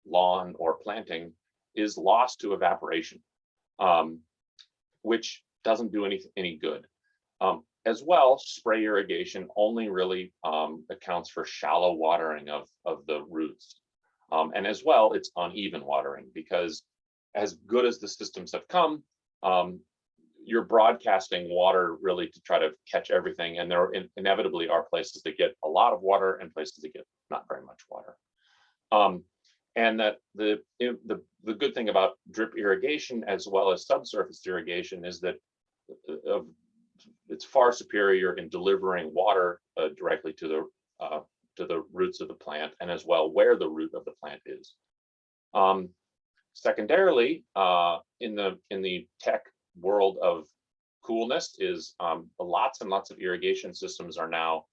lawn or planting is lost to evaporation, which doesn't do any good. As well, spray irrigation only really accounts for shallow watering of the roots. And as well, it's uneven watering, because as good as the systems have come, you're broadcasting water really to try to catch everything. And there inevitably are places that get a lot of water and places that get not very much water. And that the good thing about drip irrigation as well as subsurface irrigation is that it's far superior in delivering water directly to the roots of the plant, and as well where the root of the plant is. Secondarily, in the tech world of coolness is lots and lots of irrigation systems are now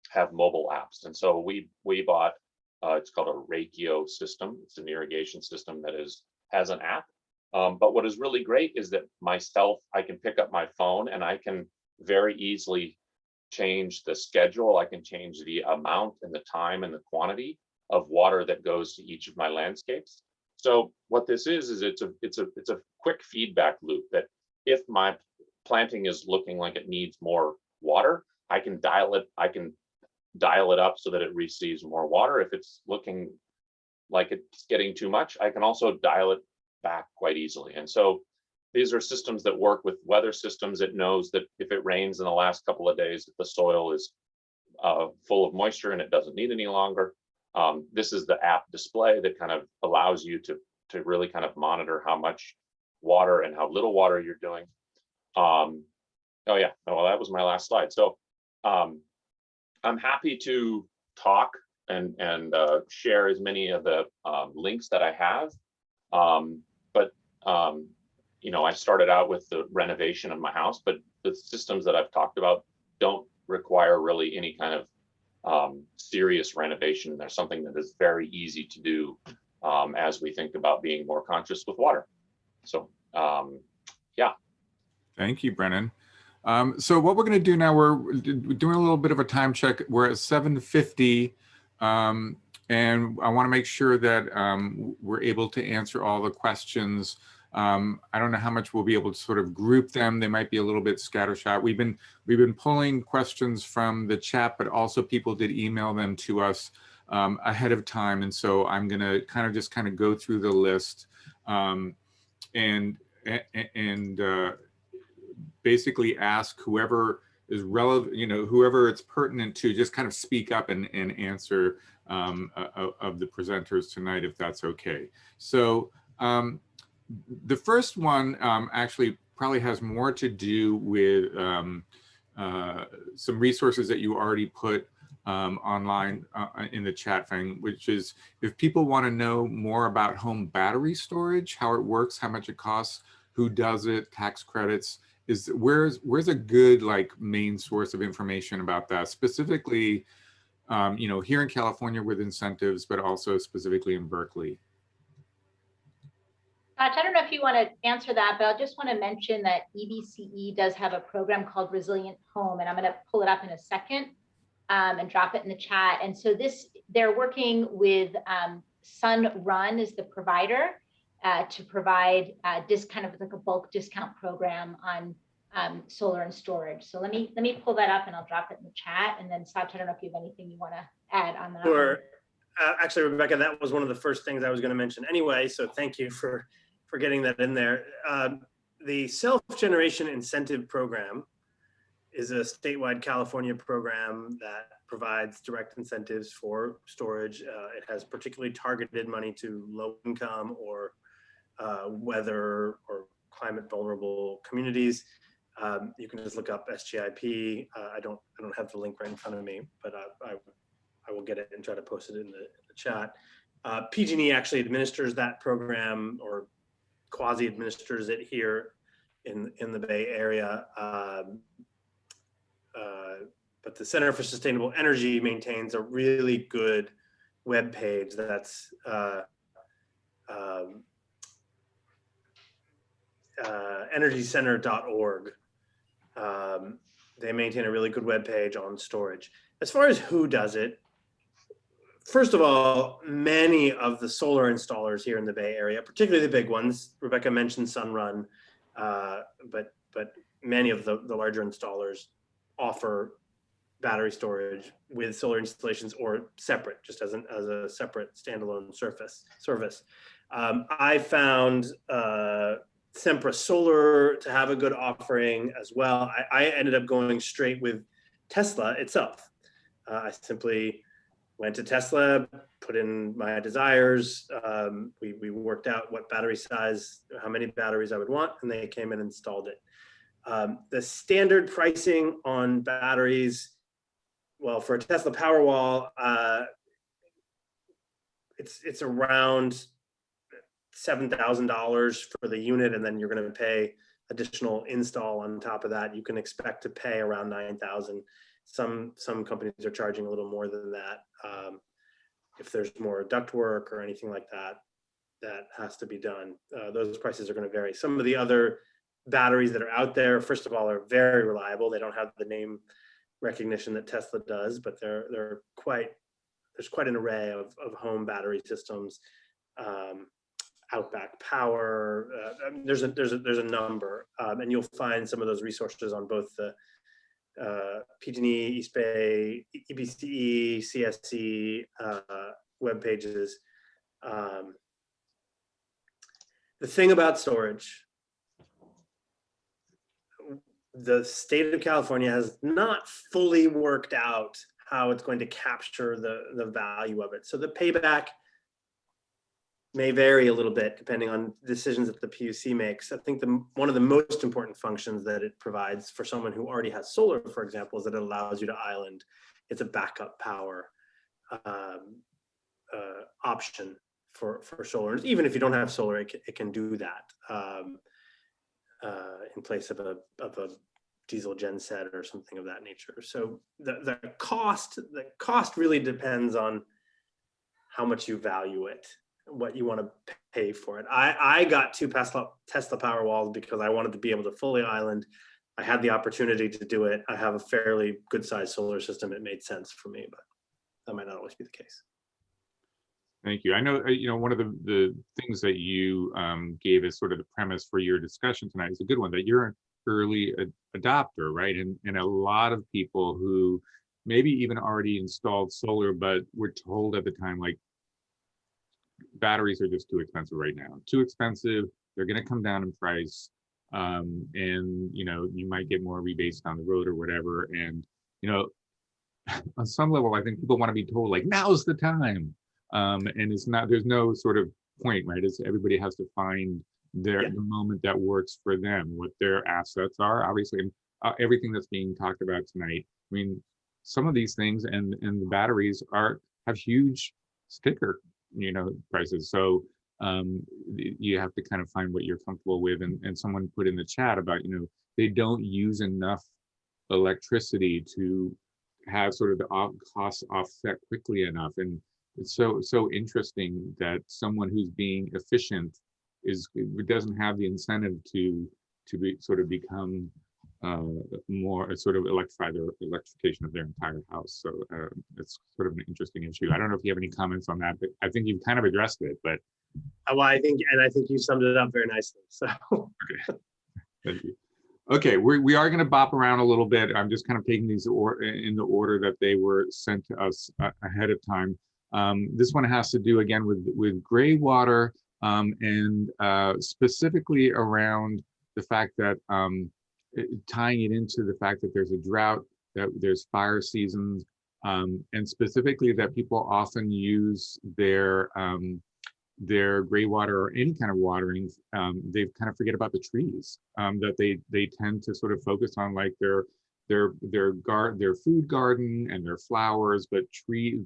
have mobile apps. And so we bought, it's called a Rakio system. It's an irrigation system that has an app. But what is really great is that I can pick up my phone and I can very easily change the schedule. I can change the amount and the time and the quantity of water that goes to each of my landscapes. So what this is it's a quick feedback loop that if my planting is looking like it needs more water, I can dial it up so that it receives more water. If it's looking like it's getting too much, I can also dial it back quite easily. And so these are systems that work with weather systems. It knows that if it rains in the last couple of days, the soil is full of moisture and it doesn't need any longer. This is the app display that kind of allows you to really kind of monitor how much water and how little water you're doing. Oh yeah, well, that was my last slide. So I'm happy to talk and share as many of the links that I have. You know, I started out with the renovation of my house, but the systems that I've talked about don't require really any kind of serious renovation. They're something that is very easy to do as we think about being more conscious with water. So yeah. Thank you, Brennan. So what we're going to do now, we're doing a little bit of a time check. We're at 7:50, and I want to make sure that we're able to answer all the questions. I don't know how much we'll be able to sort of group them. They might be a little bit scattershot. We've been pulling questions from the chat, but also people did email them to us ahead of time. And so I'm going to kind of go through the list and basically ask whoever is relevant, you know, whoever it's pertinent to, just kind of speak up and answer of the presenters tonight, if that's okay. So the first one actually probably has more to do with some resources that you already put online in the chat, Pheng, which is if people want to know more about home battery storage, how it works, how much it costs, who does it, tax credits, where's a good like main source of information about that, specifically, you know, here in California with incentives, but also specifically in Berkeley. I don't know if you want to answer that, but I just want to mention that EBCE does have a program called Resilient Home, and I'm going to pull it up in a second and drop it in the chat. And so they're working with Sunrun is the provider to provide this kind of like a bulk discount program on solar and storage. So let me pull that up and I'll drop it in the chat. And then Sachu, I don't know if you have anything you want to add on that. Sure. Actually, Rebecca, that was one of the first things I was going to mention anyway. So thank you for getting that in there. The self-generation incentive program is a statewide California program that provides direct incentives for storage. It has particularly targeted money to low income or weather or climate vulnerable communities. You can just look up SGIP. I don't have the link right in front of me, but I will get it and try to post it in the chat. PG&E actually administers that program, or quasi administers it here in the Bay Area. But the Center for Sustainable Energy maintains a really good web page that's energycenter.org. They maintain a really good web page on storage. As far as who does it, first of all, many of the solar installers here in the Bay Area, particularly the big ones, Rebecca mentioned Sunrun, but many of the larger installers offer battery storage with solar installations or separate, just as a separate standalone service. I found Sempra Solar to have a good offering as well. I ended up going straight with Tesla itself. I simply went to Tesla, put in my desires. We worked out what battery size, how many batteries I would want, and they came and installed it. The standard pricing on batteries, well, for a Tesla Powerwall, it's around $7,000 for the unit, and then you're going to pay additional install on top of that. You can expect to pay around $9,000. Some companies are charging a little more than that. If there's more duct work or anything like that, that has to be done. Those prices are going to vary. Some of the other batteries that are out there, first of all, are very reliable. They don't have the name recognition that Tesla does, but there's quite an array of home battery systems. Outback Power. There's a number, and you'll find some of those resources on both the Peattie, East Bay, EBCE, CSC web pages. The thing about storage, the state of California has not fully worked out how it's going to capture the value of it. So the payback may vary a little bit depending on decisions that the PUC makes. I think one of the most important functions that it provides for someone who already has solar, for example, is that it allows you to island. It's a backup power option for solar. And even if you don't have solar, it can do that in place of a diesel genset or something of that nature. So the cost really depends on how much you value it, what you want to pay for it. I got 2 Tesla Powerwalls because I wanted to be able to fully island. I had the opportunity to do it. I have a fairly good sized solar system. It made sense for me, but that might not always be the case. Thank you. I know, one of the things that you gave as sort of the premise for your discussion tonight is a good one, that you're an early adopter, right? And a lot of people who maybe even already installed solar, but were told at the time, like, batteries are just too expensive right now. Too expensive. They're going to come down in price. And, you might get more rebates down the road or whatever. And, on some level, I think people want to be told, like, now's the time. And it's not, there's no sort of point, right? It's everybody has to find the moment that works for them, what their assets are. Obviously, everything that's being talked about tonight. I mean, some of these things and the batteries have huge sticker, prices. So you have to kind of find what you're comfortable with. And someone put in the chat about, they don't use enough electricity to have sort of the costs offset quickly enough. And it's so interesting that someone who's being efficient doesn't have the incentive to become more sort of electrify their electrification of their entire house. So it's sort of an interesting issue. I don't know if you have any comments on that, but I think you've kind of addressed it. But well, I think you summed it up very nicely. So okay, thank you. Okay, we are going to bop around a little bit. I'm just kind of taking these in the order that they were sent to us ahead of time. This one has to do again with gray water and specifically around the fact that tying it into the fact that there's a drought, that there's fire seasons, and specifically that people often use their gray water or any kind of watering. They kind of forget about the trees, that they tend to sort of focus on, like their food garden and their flowers, but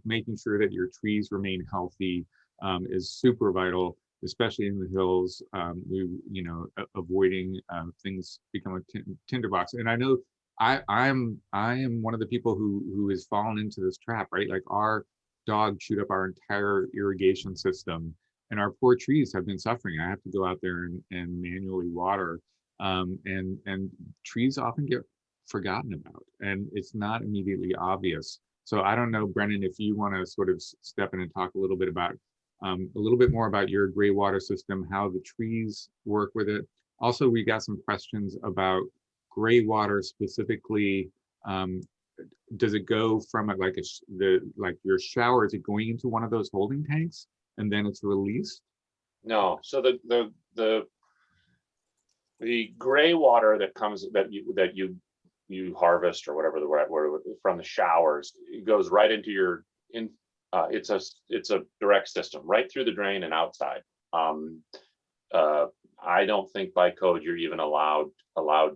making sure that your trees remain healthy is super vital, especially in the hills. Avoiding things become a tinderbox. And I know I am one of the people who has fallen into this trap, right? Like, our dog chewed up our entire irrigation system, and our poor trees have been suffering. I have to go out there and manually water, and trees often get forgotten about, and it's not immediately obvious. So I don't know, Brennan, if you want to sort of step in and talk a little bit more about your gray water system, how the trees work with it. Also, we got some questions about gray water specifically. Does it go from like your shower? Is it going into one of those holding tanks and then it's released? No. So the gray water that comes that you harvest, or whatever the right word, from the showers, it goes right into your it's a direct system right through the drain and outside. I don't think by code you're even allowed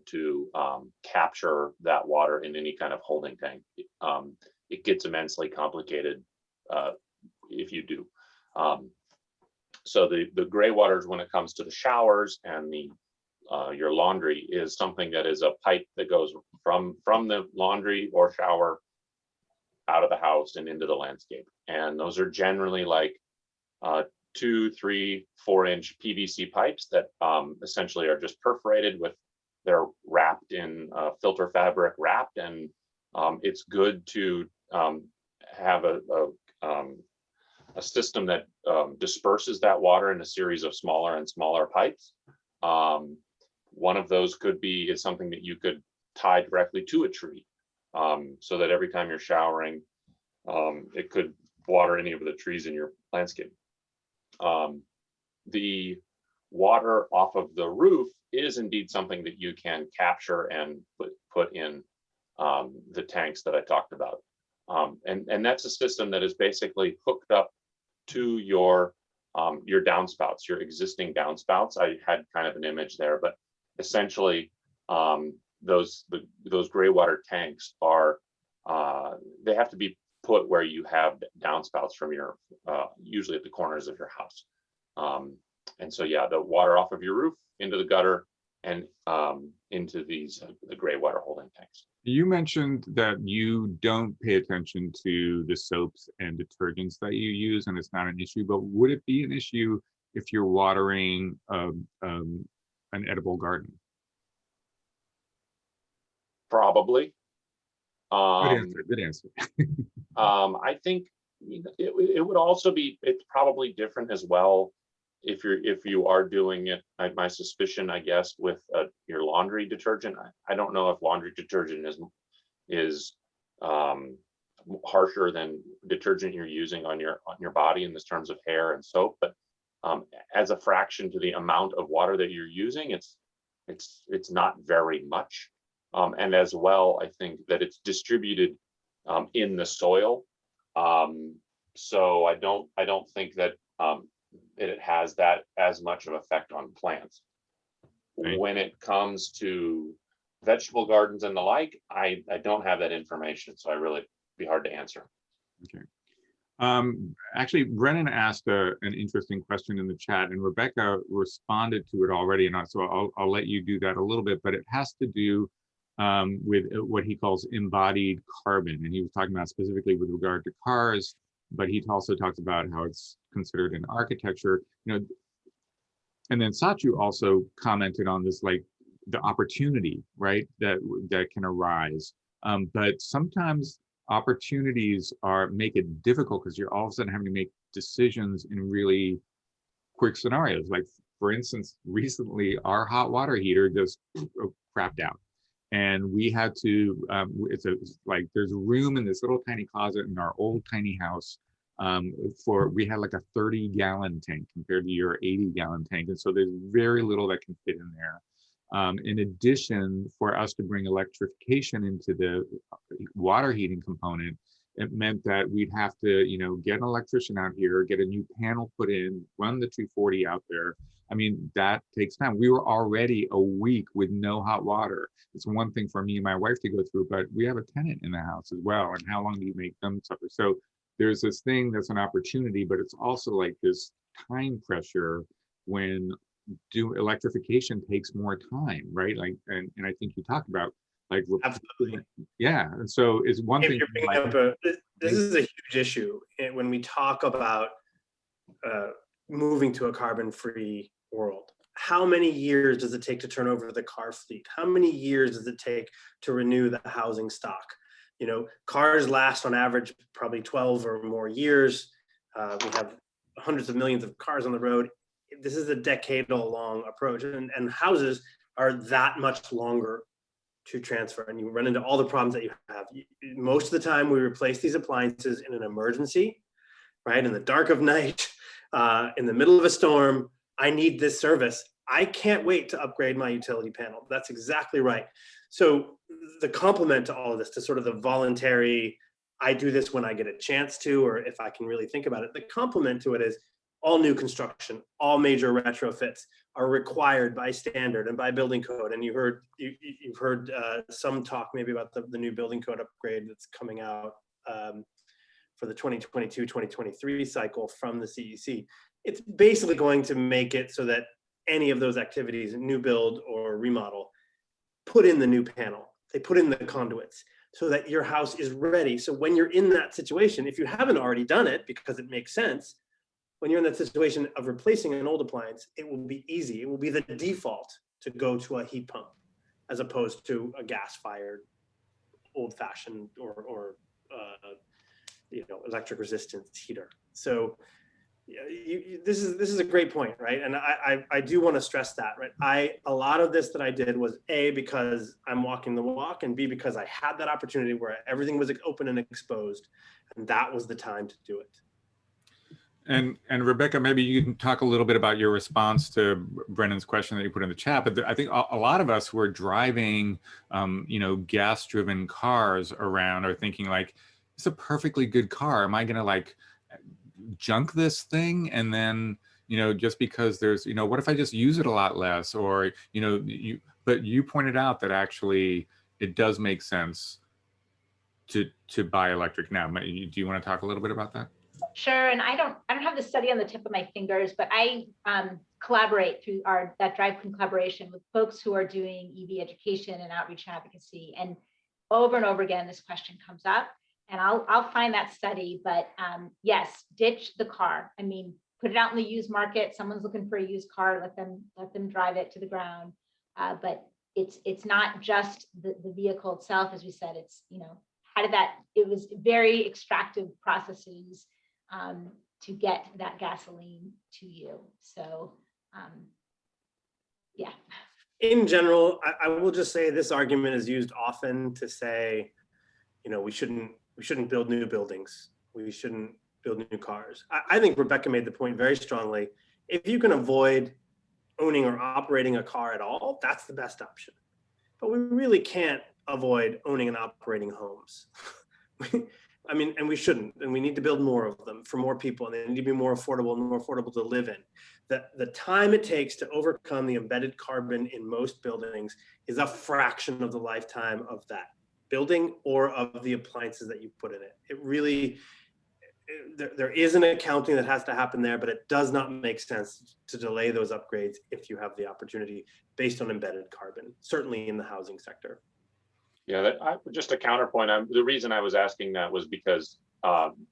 to capture that water in any kind of holding tank. It gets immensely complicated if you do. So the gray waters, when it comes to the showers and the your laundry is something that is a pipe that goes from the laundry or shower out of the house and into the landscape. And those are generally like 2, 3, 4-inch PVC pipes that essentially are just perforated with, they're wrapped in filter fabric wrapped, and it's good to have a system that disperses that water in a series of smaller and smaller pipes. One of those is something that you could tie directly to a tree, so that every time you're showering, it could water any of the trees in your landscape. The water off of the roof is indeed something that you can capture and put in the tanks that I talked about. And that's a system that is basically hooked up to your downspouts, your existing downspouts. I had kind of an image there, but essentially those gray water tanks are, they have to be put where you have downspouts from your, usually at the corners of your house. And so, yeah, the water off of your roof into the gutter and into the gray water holding tanks. You mentioned that you don't pay attention to the soaps and detergents that you use, and it's not an issue, but would it be an issue if you're watering an edible garden? Probably. Good answer. I think it would also be, it's probably different as well if you are doing it. My suspicion, I guess, with your laundry detergent, I don't know if laundry detergent is harsher than detergent you're using on your body in this terms of hair and soap, but as a fraction to the amount of water that you're using, it's not very much. And as well, I think that it's distributed in the soil. So I don't think that it has that as much of effect on plants. Right. When it comes to vegetable gardens and the like, I don't have that information, so I really be hard to answer. Okay. Actually, Brennan asked an interesting question in the chat, and Rebecca responded to it already, and so I'll let you do that a little bit, but it has to do with what he calls embodied carbon, and he was talking about specifically with regard to cars, but he also talks about how it's considered in architecture, and then Sachu also commented on this, like the opportunity, right, that can arise, but sometimes opportunities make it difficult because you're all of a sudden having to make decisions in really quick scenarios. Like, for instance, recently our hot water heater just crapped out, and we had to there's room in this little tiny closet in our old tiny house we had like a 30-gallon tank compared to your 80-gallon tank, and so there's very little that can fit in there. In addition, for us to bring electrification into the water heating component, it meant that we'd have to, get an electrician out here, get a new panel put in, run the 240 out there. I mean, that takes time. We were already a week with no hot water. It's one thing for me and my wife to go through, but we have a tenant in the house as well. And how long do you make them suffer? So there's this thing that's an opportunity, but it's also like this time pressure when electrification takes more time, right? Like, and I think you talked about like, Absolutely. Yeah. And so is one thing. This is a huge issue when we talk about moving to a carbon-free world. How many years does it take to turn over the car fleet? How many years does it take to renew the housing stock? Cars last on average probably 12 or more years. We have hundreds of millions of cars on the road. This is a decade-long approach, and houses are that much longer to transfer, and you run into all the problems that you have. Most of the time, we replace these appliances in an emergency, right? In the dark of night, in the middle of a storm. I need this service. I can't wait to upgrade my utility panel. That's exactly right. So the complement to all of this, to sort of the voluntary, I do this when I get a chance to, or if I can really think about it, the complement to it is all new construction, all major retrofits are required by standard and by building code. And you've heard some talk maybe about the new building code upgrade that's coming out for the 2022-2023 cycle from the CEC. It's basically going to make it so that any of those activities, new build or remodel, put in the new panel. They put in the conduits so that your house is ready. So when you're in that situation, if you haven't already done it because it makes sense, when you're in that situation of replacing an old appliance, it will be easy. It will be the default to go to a heat pump as opposed to a gas-fired, old-fashioned or electric resistance heater. So this is a great point, right? And I do want to stress that, right? A lot of this that I did was A, because I'm walking the walk, and B, because I had that opportunity where everything was open and exposed, and that was the time to do it. And Rebecca, maybe you can talk a little bit about your response to Brennan's question that you put in the chat. But I think a lot of us who are driving, gas-driven cars around are thinking like, it's a perfectly good car. Am I going to like junk this thing? And then, just because there's, what if I just use it a lot less? Or, but you pointed out that actually it does make sense to buy electric now. Do you want to talk a little bit about that? Sure, and I don't have the study on the tip of my fingers, but I collaborate through that Drive collaboration with folks who are doing EV education and outreach and advocacy. And over again, this question comes up, and I'll find that study. But yes, ditch the car. I mean, put it out in the used market. Someone's looking for a used car, let them drive it to the ground. But it's not just the vehicle itself, as we said. It's it was very extractive processes to get that gasoline to you. So, yeah. In general, I will just say this argument is used often to say, we shouldn't build new buildings. We shouldn't build new cars. I think Rebecca made the point very strongly. If you can avoid owning or operating a car at all, that's the best option. But we really can't avoid owning and operating homes. And we shouldn't, and we need to build more of them for more people, and they need to be more affordable to live in. The time it takes to overcome the embedded carbon in most buildings is a fraction of the lifetime of that building or of the appliances that you put in it. It really, there is an accounting that has to happen there, but it does not make sense to delay those upgrades if you have the opportunity based on embedded carbon, certainly in the housing sector. Yeah, just a counterpoint. The reason I was asking that was because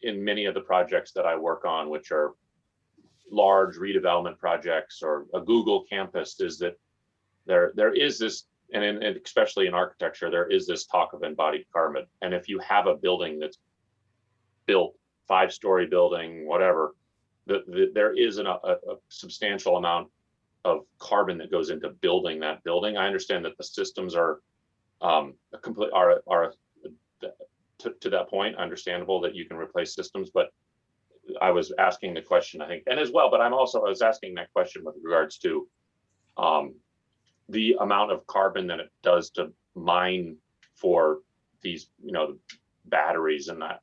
in many of the projects that I work on, which are large redevelopment projects or a Google campus, is that there is this, and especially in architecture, there is this talk of embodied carbon. And if you have a building that's built, 5-story building, whatever, there is a substantial amount of carbon that goes into building that building. I understand that the systems are to that point, understandable that you can replace systems, but I was asking the question, I think, and as well, but I was asking that question with regards to the amount of carbon that it does to mine for these, the batteries and that,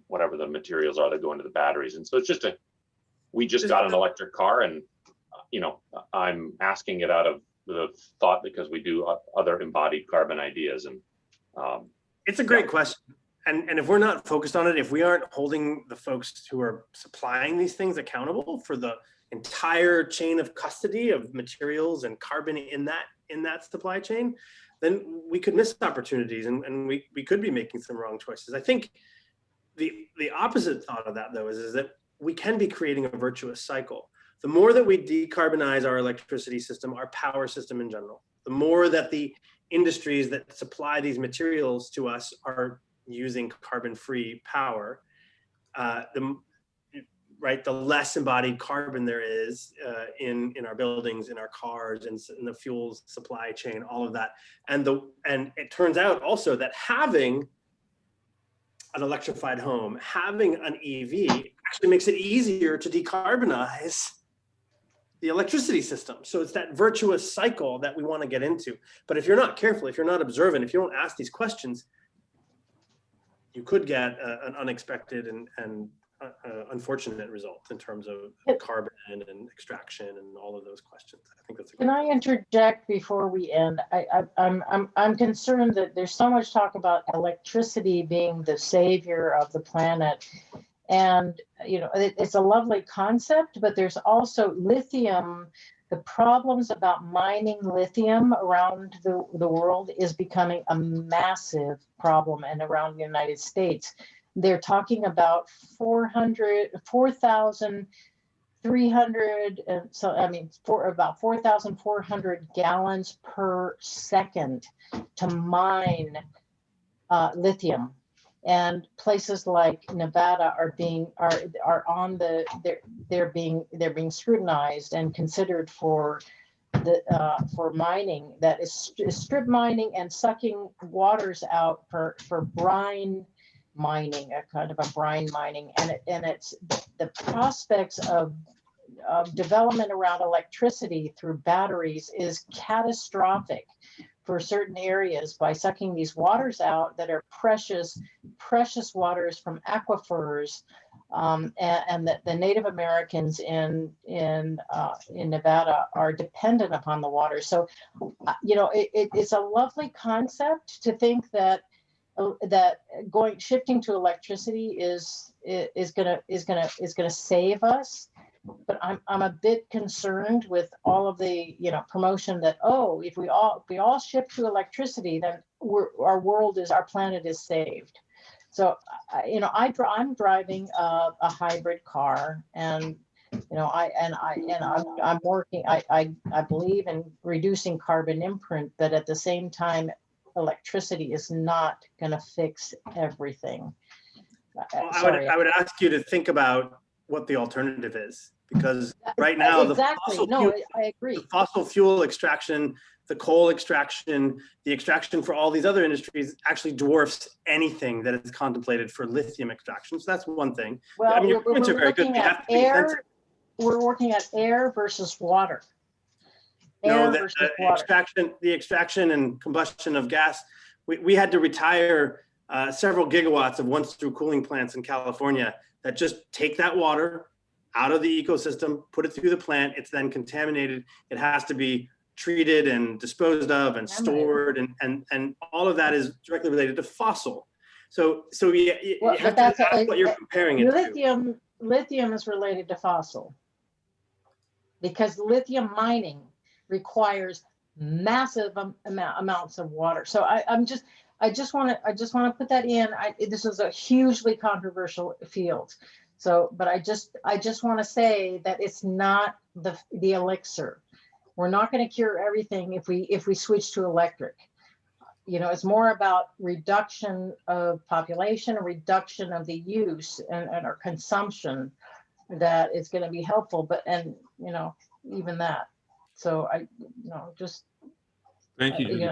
whatever the materials are that go into the batteries. And so it's just we just got an electric car, and, I'm asking it out of the thought because we do other embodied carbon ideas. And it's a great question. And if we're not focused on it, if we aren't holding the folks who are supplying these things accountable for the entire chain of custody of materials and carbon in that supply chain, then we could miss opportunities, and we could be making some wrong choices. I think the opposite thought of that, though, is that we can be creating a virtuous cycle. The more that we decarbonize our electricity system, our power system in general, the more that the industries that supply these materials to us are using carbon-free power, the less embodied carbon there is in our buildings, in our cars, in the fuel supply chain, all of that. And it turns out also that having an electrified home, having an EV actually makes it easier to decarbonize the electricity system. So it's that virtuous cycle that we want to get into. But if you're not careful, if you're not observant, if you don't ask these questions, you could get an unexpected and unfortunate result in terms of carbon and extraction and all of those questions. I think that's a Can I interject before we end? I'm concerned that there's so much talk about electricity being the savior of the planet, And, it's a lovely concept, but there's also lithium. The problems about mining lithium around the world is becoming a massive problem, and around the United States. They're talking about 4,300, so for about 4,400 gallons per second to mine lithium. And places like Nevada are being scrutinized and considered for mining, that is strip mining and sucking waters out for brine mining, a kind of a brine mining. And it's the prospects of development around electricity through batteries is catastrophic for certain areas by sucking these waters out that are precious waters from aquifers, and that the Native Americans in Nevada are dependent upon the water. So, it's a lovely concept to think that shifting to electricity is gonna save us. But I'm a bit concerned with all of the promotion that, if we all shift to electricity, then our planet is saved. So I'm driving a hybrid car, and I'm working. I believe in reducing carbon imprint, but at the same time, electricity is not going to fix everything. Well, I would ask you to think about what the alternative is, because right now I agree. The fossil fuel extraction, the coal extraction, the extraction for all these other industries actually dwarfs anything that is contemplated for lithium extraction. So that's one thing. Well, your points are very good. We're working at air versus water. The extraction and combustion of gas. We had to retire several gigawatts of once-through cooling plants in California that just take that water out of the ecosystem, put it through the plant. It's then contaminated. It has to be treated and disposed of and stored, and all of that is directly related to fossil. So you have to ask what you're comparing it to. Lithium is related to fossil, because lithium mining requires massive amounts of water. So I just want to put that in. This is a hugely controversial field. So, but I just want to say that it's not the elixir. We're not going to cure everything if we switch to electric. It's more about reduction of population, a reduction of the use and our consumption that is going to be helpful. But even that. So Thank you.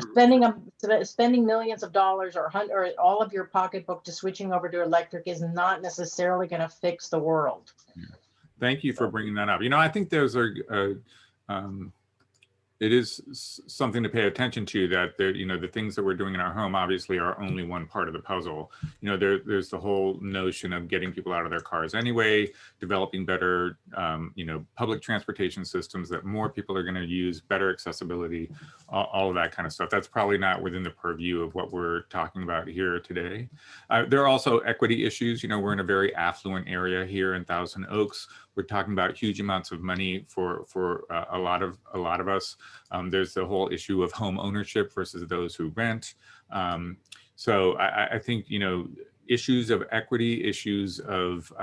Spending millions of dollars or all of your pocketbook to switching over to electric is not necessarily going to fix the world. Yeah. Thank you for bringing that up. I think those are it is something to pay attention to, that the things that we're doing in our home obviously are only one part of the puzzle. There's the whole notion of getting people out of their cars anyway, developing better public transportation systems that more people are going to use, better accessibility, all of that kind of stuff. That's probably not within the purview of what we're talking about here today. There are also equity issues. We're in a very affluent area here in Thousand Oaks. We're talking about huge amounts of money for a lot of us. There's the whole issue of home ownership versus those who rent. So I think issues of equity, issues of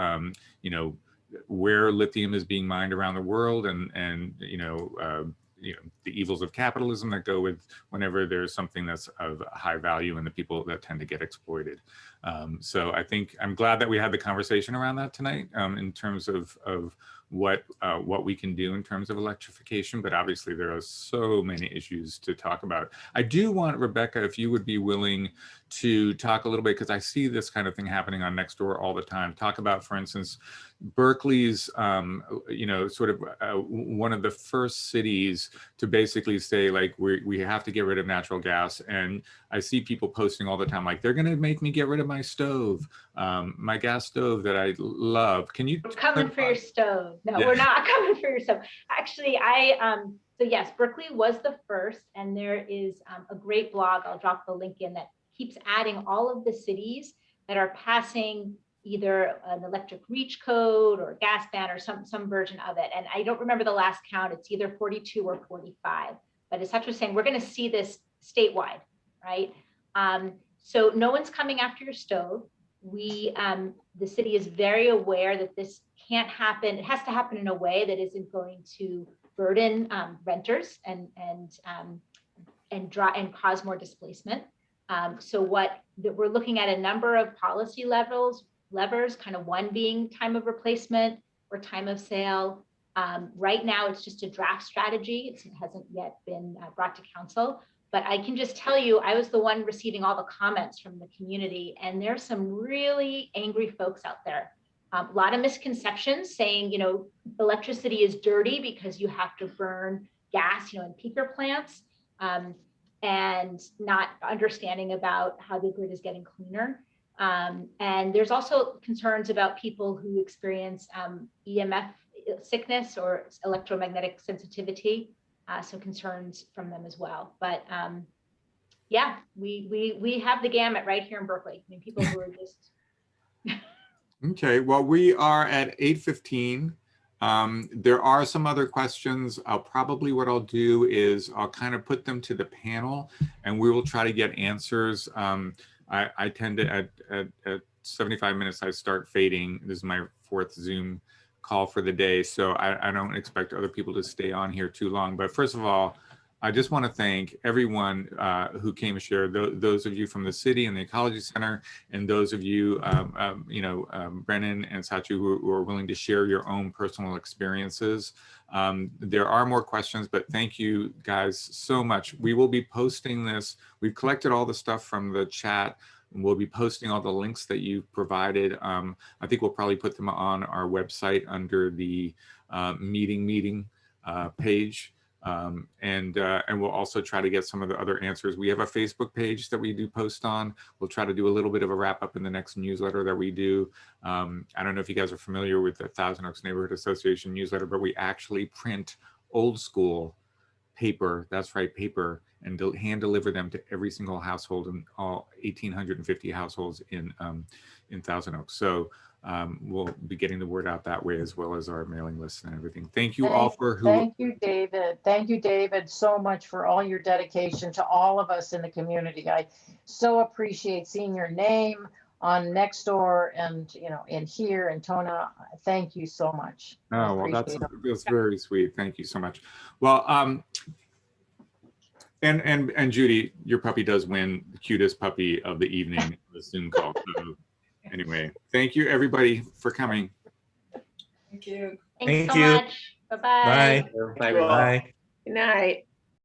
where lithium is being mined around the world, and the evils of capitalism that go with whenever there's something that's of high value and the people that tend to get exploited. So I think I'm glad that we had the conversation around that tonight in terms of what we can do in terms of electrification, but obviously there are so many issues to talk about. I do want, Rebecca, if you would be willing to talk a little bit, because I see this kind of thing happening on Nextdoor all the time. Talk about, for instance, Berkeley's, sort of one of the first cities to basically say, like, we have to get rid of natural gas. And I see people posting all the time, like, they're going to make me get rid of my stove, my gas stove that I love. Can you? We're coming for your stove. No, Yeah. We're not coming for your stove. Actually, so yes, Berkeley was the first, and there is a great blog, I'll drop the link in, that keeps adding all of the cities that are passing either an electric reach code or gas ban or some version of it. And I don't remember the last count. It's either 42 or 45. But as Sachu was saying, we're going to see this statewide, right? So no one's coming after your stove. The city is very aware that this can't happen. It has to happen in a way that isn't going to burden renters and cause more displacement. So we're looking at a number of policy levers, kind of one being time of replacement or time of sale. Right now, it's just a draft strategy. It hasn't yet been brought to council. But I can just tell you, I was the one receiving all the comments from the community, and there's some really angry folks out there. A lot of misconceptions saying, electricity is dirty because you have to burn gas, in peaker plants, and not understanding about how the grid is getting cleaner. And there's also concerns about people who experience EMF sickness or electromagnetic sensitivity. So concerns from them as well. But yeah, we have the gamut right here in Berkeley. I mean, people who are just. Okay, well, we are at 8:15. There are some other questions. What I'll do is I'll kind of put them to the panel and we will try to get answers. I tend to, at 75 minutes, I start fading. This is my 4th Zoom call for the day. So I don't expect other people to stay on here too long. But first of all, I just want to thank everyone who came to share, those of you from the city and the Ecology Center, and those of you, Brennan and Sachu, who are willing to share your own personal experiences. There are more questions, but thank you guys so much. We will be posting this. We've collected all the stuff from the chat. We'll be posting all the links that you've provided. I think we'll probably put them on our website under the meeting page. And we'll also try to get some of the other answers. We have a Facebook page that we do post on. We'll try to do a little bit of a wrap up in the next newsletter that we do. I don't know if you guys are familiar with the Thousand Oaks Neighborhood Association newsletter, but we actually print old school paper, that's right, paper, and hand deliver them to every single household in all 1,850 households in Thousand Oaks. So we'll be getting the word out that way, as well as our mailing lists and everything. Thank you all for who. Thank you, David. Thank you, David, so much for all your dedication to all of us in the community. I so appreciate seeing your name on Nextdoor and in here in TONA. Thank you so much. Oh, well, that's very sweet. Thank you so much. Well, and Judy, your puppy does win the cutest puppy of the evening in the Zoom call. So anyway, thank you everybody for coming. Thank you. Thanks Thank so you. much. Bye-bye. Bye. Thank you all. Bye. Good night.